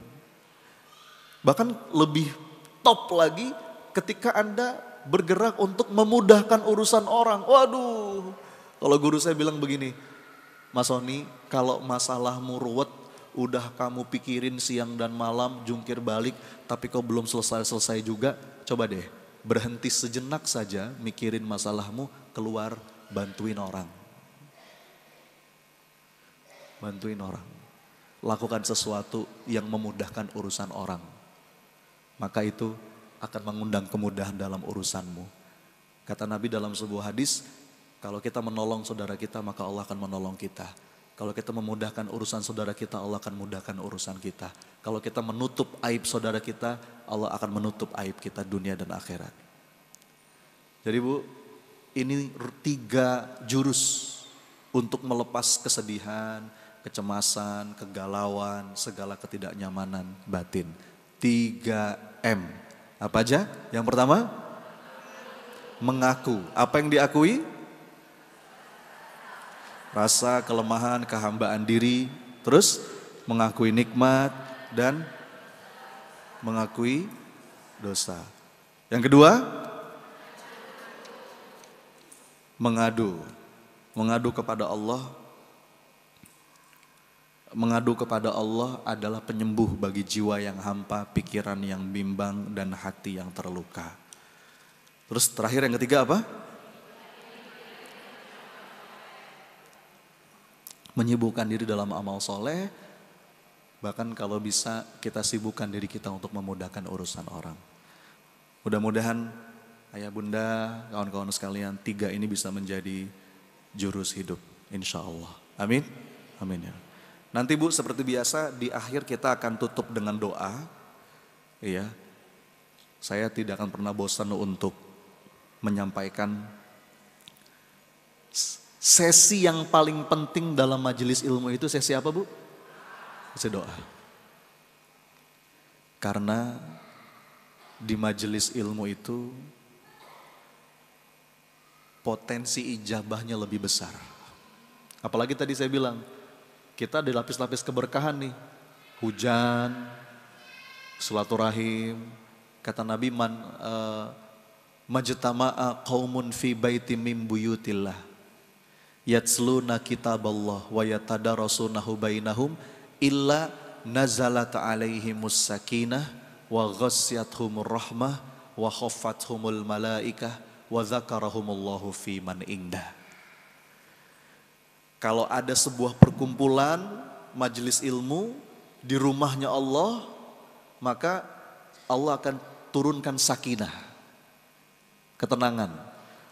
Bahkan lebih top lagi ketika Anda bergerak untuk memudahkan urusan orang. Waduh, kalau guru saya bilang begini, Mas Soni, kalau masalahmu ruwet, udah kamu pikirin siang dan malam, jungkir balik, tapi kau belum selesai-selesai juga, coba deh berhenti sejenak saja mikirin masalahmu, keluar bantuin orang. Bantuin orang. Lakukan sesuatu yang memudahkan urusan orang. Maka itu akan mengundang kemudahan dalam urusanmu. Kata Nabi dalam sebuah hadis, kalau kita menolong saudara kita, maka Allah akan menolong kita. Kalau kita memudahkan urusan saudara kita, Allah akan mudahkan urusan kita. Kalau kita menutup aib saudara kita, Allah akan menutup aib kita dunia dan akhirat. Jadi Bu, ini 3 jurus untuk melepas kesedihan, kecemasan, kegalauan, segala ketidaknyamanan batin. 3M. Apa aja? Yang pertama, mengaku. Apa yang diakui? Rasa kelemahan, kehambaan diri. Terus mengakui nikmat dan mengakui dosa. Yang kedua, mengadu. Mengadu kepada Allah. Mengadu kepada Allah adalah penyembuh bagi jiwa yang hampa, pikiran yang bimbang, dan hati yang terluka. Terus terakhir yang ketiga apa? Menyibukkan diri dalam amal soleh. Bahkan kalau bisa kita sibukkan diri kita untuk memudahkan urusan orang. Mudah-mudahan ayah bunda, kawan-kawan sekalian, 3 ini bisa menjadi jurus hidup. Insya Allah. Amin. Amin ya. Nanti Bu, seperti biasa di akhir kita akan tutup dengan doa. Iya. Saya tidak akan pernah bosan untuk menyampaikan sesi yang paling penting dalam majelis ilmu itu sesi apa Bu? Sesi doa. Karena di majelis ilmu itu potensi ijabahnya lebih besar. Apalagi tadi saya bilang, kita di lapis-lapis keberkahan nih. Hujan, silaturahim. Kata Nabi, majtama'a qaumun fi baitim min buyutillah. Yatsluna kitaballah wa yatadarasunahu bainahum illa nazalat alaihimus sakinah wa ghasyyathumur rahmah wa khaffathumul malaikah wa dzakarahumullahu fi man indah. Kalau ada sebuah perkumpulan majelis ilmu di rumahnya Allah, maka Allah akan turunkan sakinah, ketenangan.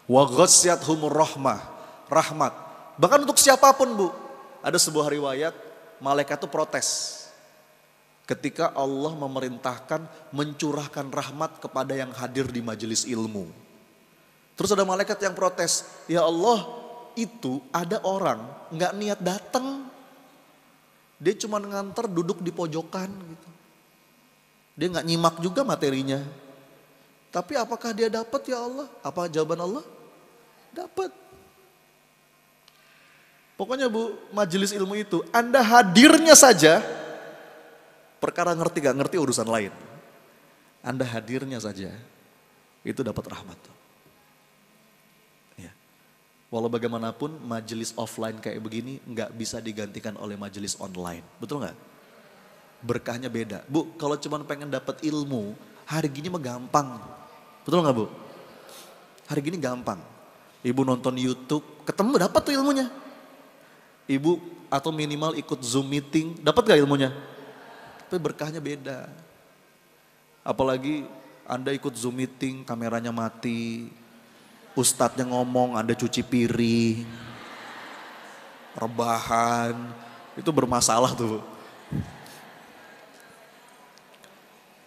Wa ghasyyathumur rahmah, rahmat. Bahkan untuk siapapun Bu. Ada sebuah riwayat, malaikat itu protes. Ketika Allah memerintahkan mencurahkan rahmat kepada yang hadir di majelis ilmu. Terus ada malaikat yang protes, ya Allah, itu ada orang nggak niat datang, dia cuma nganter duduk di pojokan gitu. Dia nggak nyimak juga materinya. Tapi apakah dia dapat ya Allah? Apa jawaban Allah? Dapat. Pokoknya Bu, majelis ilmu itu Anda hadirnya saja, perkara ngerti gak ngerti urusan lain. Anda hadirnya saja, itu dapat rahmat. Walau bagaimanapun majelis offline kayak begini nggak bisa digantikan oleh majelis online. Betul nggak? Berkahnya beda. Bu, kalau cuma pengen dapat ilmu, hari gini mah gampang. Betul nggak Bu? Hari gini gampang. Ibu nonton YouTube, ketemu dapat tuh ilmunya. Ibu atau minimal ikut Zoom meeting, dapat gak ilmunya? Tapi berkahnya beda. Apalagi Anda ikut Zoom meeting, kameranya mati, ustadznya ngomong, Anda cuci piring, rebahan, itu bermasalah tuh.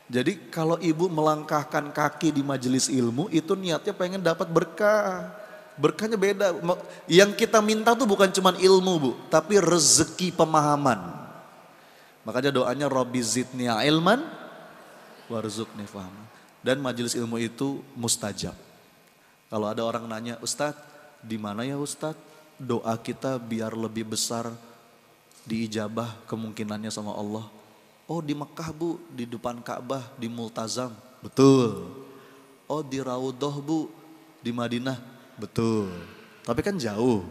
Jadi kalau ibu melangkahkan kaki di majelis ilmu, itu niatnya pengen dapat berkah. Berkahnya beda. Yang kita minta tuh bukan cuma ilmu bu, tapi rezeki pemahaman. Makanya doanya Rabbi zidni ilman warzuqni fahman. Dan majelis ilmu itu mustajab. Kalau ada orang nanya, Ustadz, di mana ya Ustadz doa kita biar lebih besar diijabah kemungkinannya sama Allah? Oh di Mekah bu, di depan Ka'bah, di Multazam. Betul. Oh di Raudhah bu, di Madinah. Betul. Tapi kan jauh.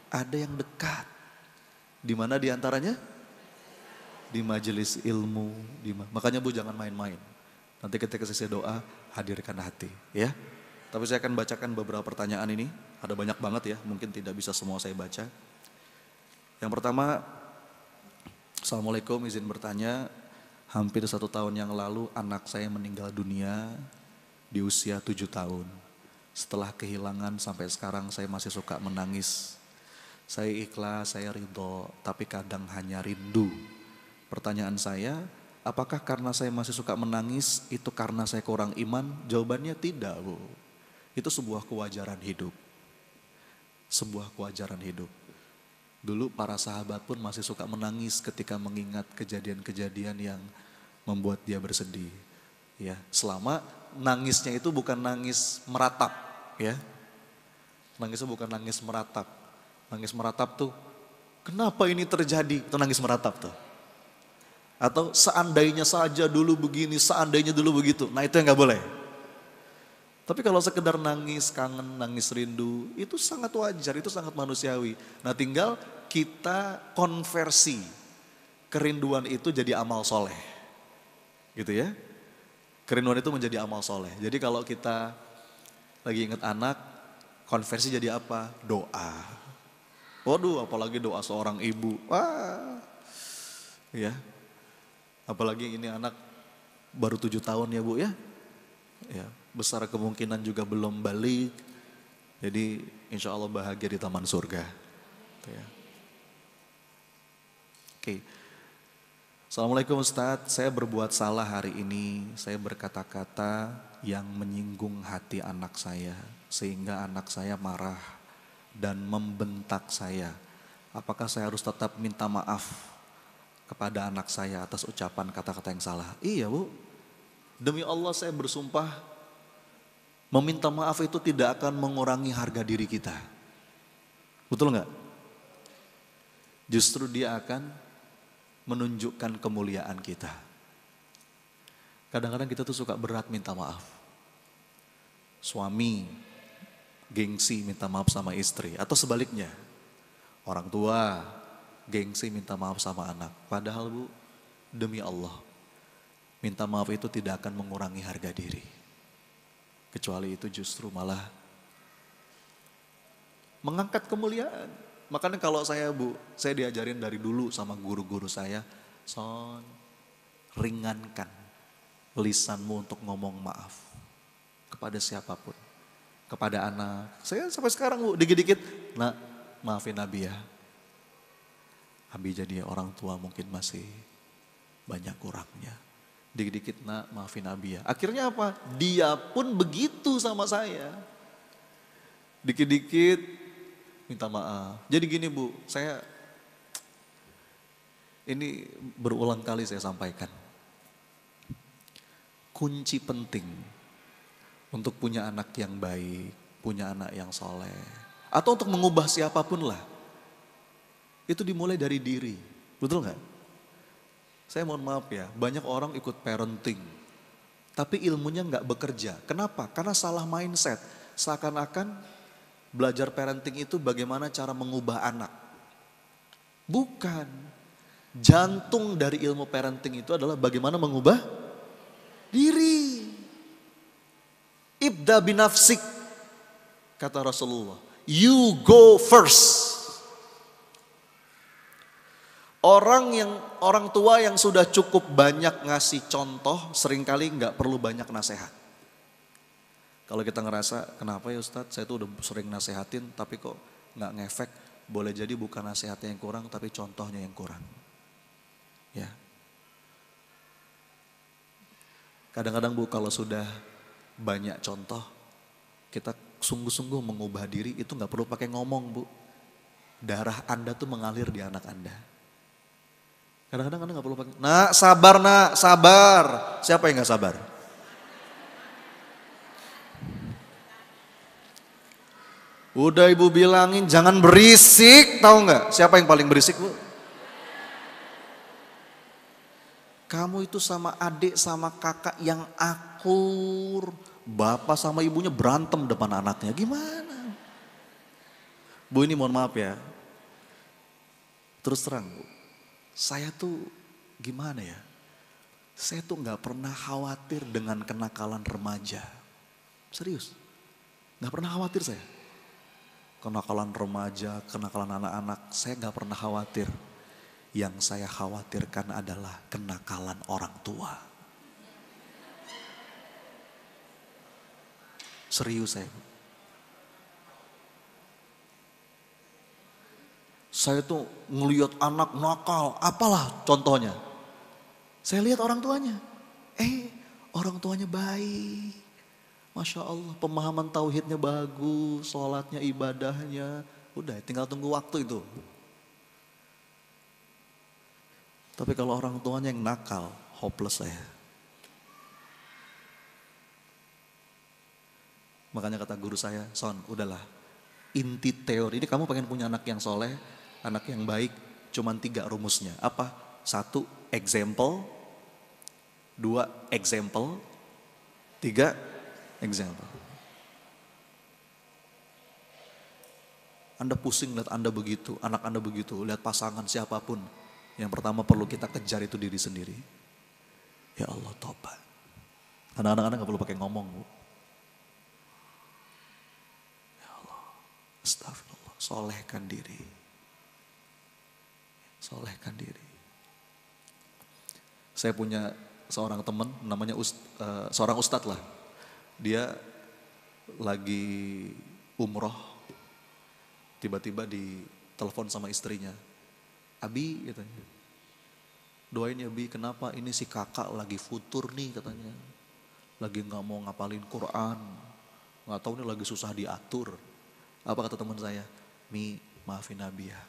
Ada yang dekat. Di mana diantaranya? Di majelis ilmu. Makanya bu jangan main-main. Nanti ketika sesi doa, hadirkan hati. Ya. Tapi saya akan bacakan beberapa pertanyaan ini. Ada banyak banget ya, mungkin tidak bisa semua saya baca. Yang pertama, Assalamualaikum, izin bertanya. Hampir 1 tahun yang lalu anak saya meninggal dunia di usia 7 tahun. Setelah kehilangan sampai sekarang saya masih suka menangis. Saya ikhlas, saya ridho, tapi kadang hanya rindu. Pertanyaan saya, apakah karena saya masih suka menangis itu karena saya kurang iman? Jawabannya tidak bu. Itu sebuah kewajaran hidup. Sebuah kewajaran hidup. Dulu para sahabat pun masih suka menangis ketika mengingat kejadian-kejadian yang membuat dia bersedih. Ya, selama nangisnya itu bukan nangis meratap, ya. Nangisnya bukan nangis meratap. Nangis meratap tuh, kenapa ini terjadi? Itu nangis meratap tuh. Atau seandainya saja dulu begini, seandainya dulu begitu. Nah itu yang gak boleh. Tapi kalau sekedar nangis, kangen, nangis rindu, itu sangat wajar, itu sangat manusiawi. Nah tinggal kita konversi kerinduan itu jadi amal soleh. Gitu ya. Kerinduan itu menjadi amal soleh. Jadi kalau kita lagi ingat anak, konversi jadi apa? Doa. Waduh apalagi doa seorang ibu. Wah. Ya. Apalagi ini anak baru 7 tahun ya bu ya. Ya. Besar kemungkinan juga belum balik. Jadi insya Allah bahagia di taman surga. Ya. Oke. Assalamualaikum Ustadz, saya berbuat salah hari ini. Saya berkata-kata yang menyinggung hati anak saya. Sehingga anak saya marah dan membentak saya. Apakah saya harus tetap minta maaf kepada anak saya atas ucapan kata-kata yang salah? Iya bu, demi Allah saya bersumpah. Meminta maaf itu tidak akan mengurangi harga diri kita. Betul nggak? Justru dia akan menunjukkan kemuliaan kita. Kadang-kadang kita tuh suka berat minta maaf. Suami gengsi minta maaf sama istri. Atau sebaliknya. Orang tua gengsi minta maaf sama anak. Padahal bu, demi Allah. Minta maaf itu tidak akan mengurangi harga diri. Kecuali itu justru malah mengangkat kemuliaan. Makanya kalau saya bu, saya diajarin dari dulu sama guru-guru saya, Son, ringankan lisanmu untuk ngomong maaf kepada siapapun, kepada anak. Saya sampai sekarang bu, dikit-dikit, nak maafin Abi ya. Abi jadi orang tua mungkin masih banyak kurangnya. Dikit-dikit nak maafin Abi ya. Akhirnya apa? Dia pun begitu sama saya. Dikit-dikit minta maaf. Jadi gini bu, saya ini berulang kali saya sampaikan. Kunci penting untuk punya anak yang baik, punya anak yang soleh. Atau untuk mengubah siapapun lah. Itu dimulai dari diri. Betul gak? Saya mohon maaf ya, banyak orang ikut parenting. Tapi ilmunya gak bekerja. Kenapa? Karena salah mindset. Seakan-akan belajar parenting itu bagaimana cara mengubah anak. Bukan. Jantung dari ilmu parenting itu adalah bagaimana mengubah diri. Ibda binafsik, kata Rasulullah. You go first. Orang tua yang sudah cukup banyak ngasih contoh seringkali nggak perlu banyak nasihat. Kalau kita ngerasa kenapa ya Ustadz saya tuh udah sering nasehatin tapi kok nggak ngefek, boleh jadi bukan nasihatnya yang kurang tapi contohnya yang kurang. Ya. Kadang-kadang Bu kalau sudah banyak contoh kita sungguh-sungguh mengubah diri itu nggak perlu pakai ngomong Bu. Darah Anda tuh mengalir di anak Anda. Kadang-kadang Anda gak perlu pakai, nak sabar. Siapa yang gak sabar? Udah ibu bilangin jangan berisik, tahu gak? Siapa yang paling berisik Bu? Kamu itu sama adik sama kakak yang akur. Bapak sama ibunya berantem depan anaknya, gimana? Bu ini mohon maaf ya. Terus terang Bu. Saya tuh gimana ya, saya tuh gak pernah khawatir dengan kenakalan remaja. Serius, gak pernah khawatir saya. Kenakalan remaja, kenakalan anak-anak, saya gak pernah khawatir. Yang saya khawatirkan adalah kenakalan orang tua. Serius saya. Saya tuh ngelihat anak nakal, apalah contohnya. Saya lihat orang tuanya. Orang tuanya baik. Masya Allah, pemahaman tauhidnya bagus, sholatnya, ibadahnya. Udah tinggal tunggu waktu itu. Tapi kalau orang tuanya yang nakal, hopeless saya. Makanya kata guru saya, Son udahlah. Inti teori, ini kamu pengen punya anak yang soleh, anak yang baik, cuman 3 rumusnya. Apa? 1, example. 2, example. 3, example. Anda pusing lihat Anda begitu, anak Anda begitu, lihat pasangan siapapun. Yang pertama perlu kita kejar itu diri sendiri. Ya Allah, tobat. Anak-anak Anda gak perlu pakai ngomong Bu. Ya Allah, astagfirullah, solehkan diri. Solehkan diri. Saya punya seorang teman namanya seorang ustadz lah. Dia lagi umroh, tiba-tiba ditelepon sama istrinya. Abi katanya, doain ya Bi, kenapa ini si kakak lagi futur nih katanya. Lagi gak mau ngapalin Quran, gak tahu nih lagi susah diatur. Apa kata teman saya? Mi, maafin Abi ya.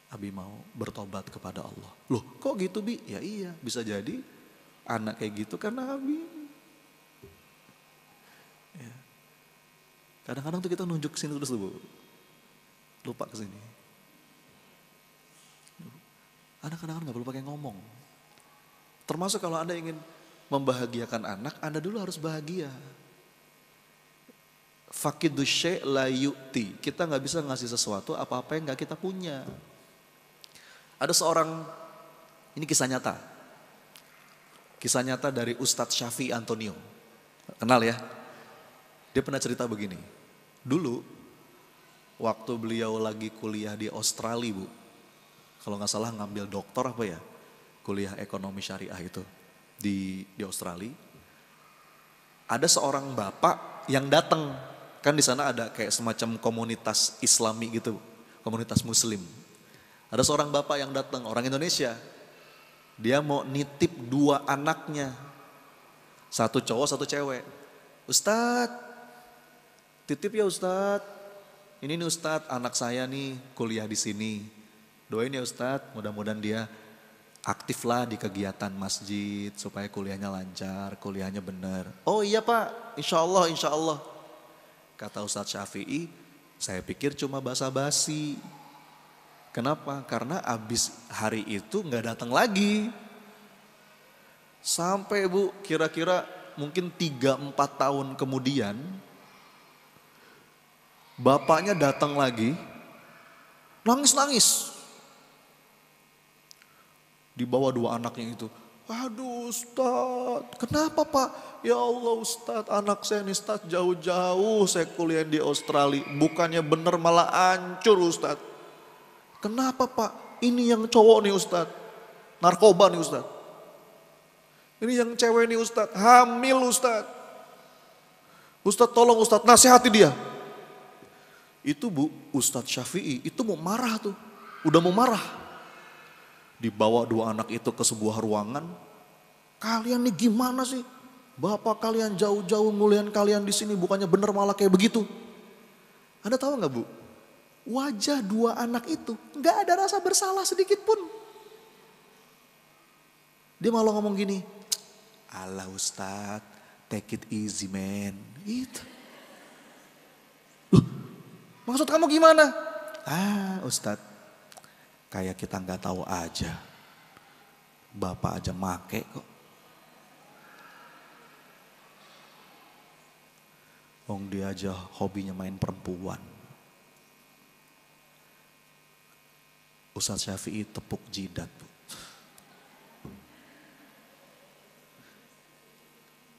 Abi mau bertobat kepada Allah. Loh kok gitu Bi? Ya iya, bisa jadi anak kayak gitu karena Abi. Ya. Kadang-kadang tuh kita nunjuk sini terus Bu. Lupa kesini. Anda kadang-kadang gak perlu pakai ngomong. Termasuk kalau Anda ingin membahagiakan anak, Anda dulu harus bahagia. Faqidu syai' la yu'ti. Kita gak bisa ngasih sesuatu apa-apa yang gak kita punya. Ada seorang, ini kisah nyata. Kisah nyata dari Ustadz Syafi'i Antonio. Kenal ya? Dia pernah cerita begini. Dulu, waktu beliau lagi kuliah di Australia Bu. Kalau gak salah ngambil doktor apa ya? Kuliah ekonomi syariah itu di Australia. Ada seorang bapak yang datang. Kan di sana ada kayak semacam komunitas Islami gitu. Komunitas Muslim. Ada seorang bapak yang datang, orang Indonesia. Dia mau nitip 2 anaknya. 1 cowok, 1 cewek. Ustadz, titip ya Ustadz. Ini nih Ustadz, anak saya nih kuliah di sini. Doain ya Ustadz, mudah-mudahan dia aktif lah di kegiatan masjid. Supaya kuliahnya lancar, kuliahnya benar. Oh iya Pak, insya Allah. Kata Ustadz Syafi'i, saya pikir cuma basa-basi. Kenapa? Karena abis hari itu gak datang lagi. Sampai Bu, kira-kira mungkin 3-4 tahun kemudian, bapaknya datang lagi, nangis-nangis. Dibawa 2 anaknya itu. Aduh Ustadz, kenapa Pak? Ya Allah Ustadz, anak saya nih Ustadz jauh-jauh saya kuliah di Australia. Bukannya bener malah hancur Ustadz. Kenapa Pak? Ini yang cowok nih Ustadz, narkoba nih Ustadz. Ini yang cewek nih Ustadz, hamil Ustadz. Ustadz tolong Ustadz, nasihati dia. Itu Bu, Ustadz Syafi'i itu mau marah tuh, udah mau marah. Dibawa dua anak itu ke sebuah ruangan. Kalian nih gimana sih? Bapak kalian jauh-jauh ngulian kalian di sini bukannya bener malah kayak begitu. Anda tahu nggak Bu? Wajah dua anak itu nggak ada rasa bersalah sedikit pun. Dia malah ngomong gini, alah Ustadz, take it easy man. Itu. Maksud kamu gimana? Ustadz, kayak kita nggak tahu aja. Bapak aja make kok. Wong dia aja hobinya main perempuan. Ustadz Syafi'i tepuk jidat.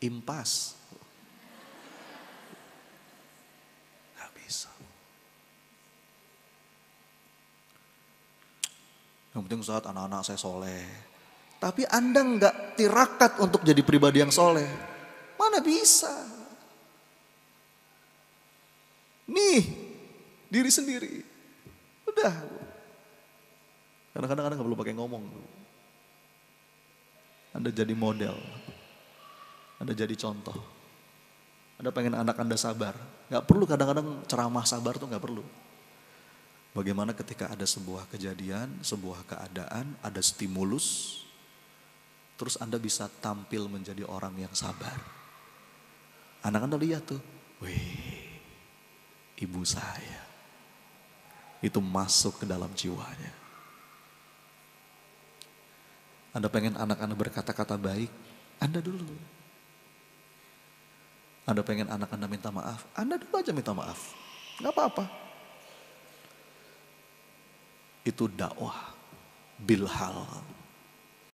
Impas. Gak bisa. Yang penting Ustadz anak-anak saya soleh. Tapi Anda nggak tirakat untuk jadi pribadi yang soleh. Mana bisa. Nih, diri sendiri. Udah. Kadang-kadang Anda nggak perlu pakai ngomong. Anda jadi model. Anda jadi contoh. Anda pengen anak Anda sabar. Gak perlu kadang-kadang ceramah sabar tuh gak perlu. Bagaimana ketika ada sebuah kejadian, sebuah keadaan, ada stimulus. Terus Anda bisa tampil menjadi orang yang sabar. Anak Anda lihat tuh. Wih, ibu saya. Itu masuk ke dalam jiwanya. Anda pengen anak Anda berkata-kata baik, Anda dulu. Anda pengen anak Anda minta maaf, Anda dulu aja minta maaf. Gak apa-apa. Itu dakwah bilhal.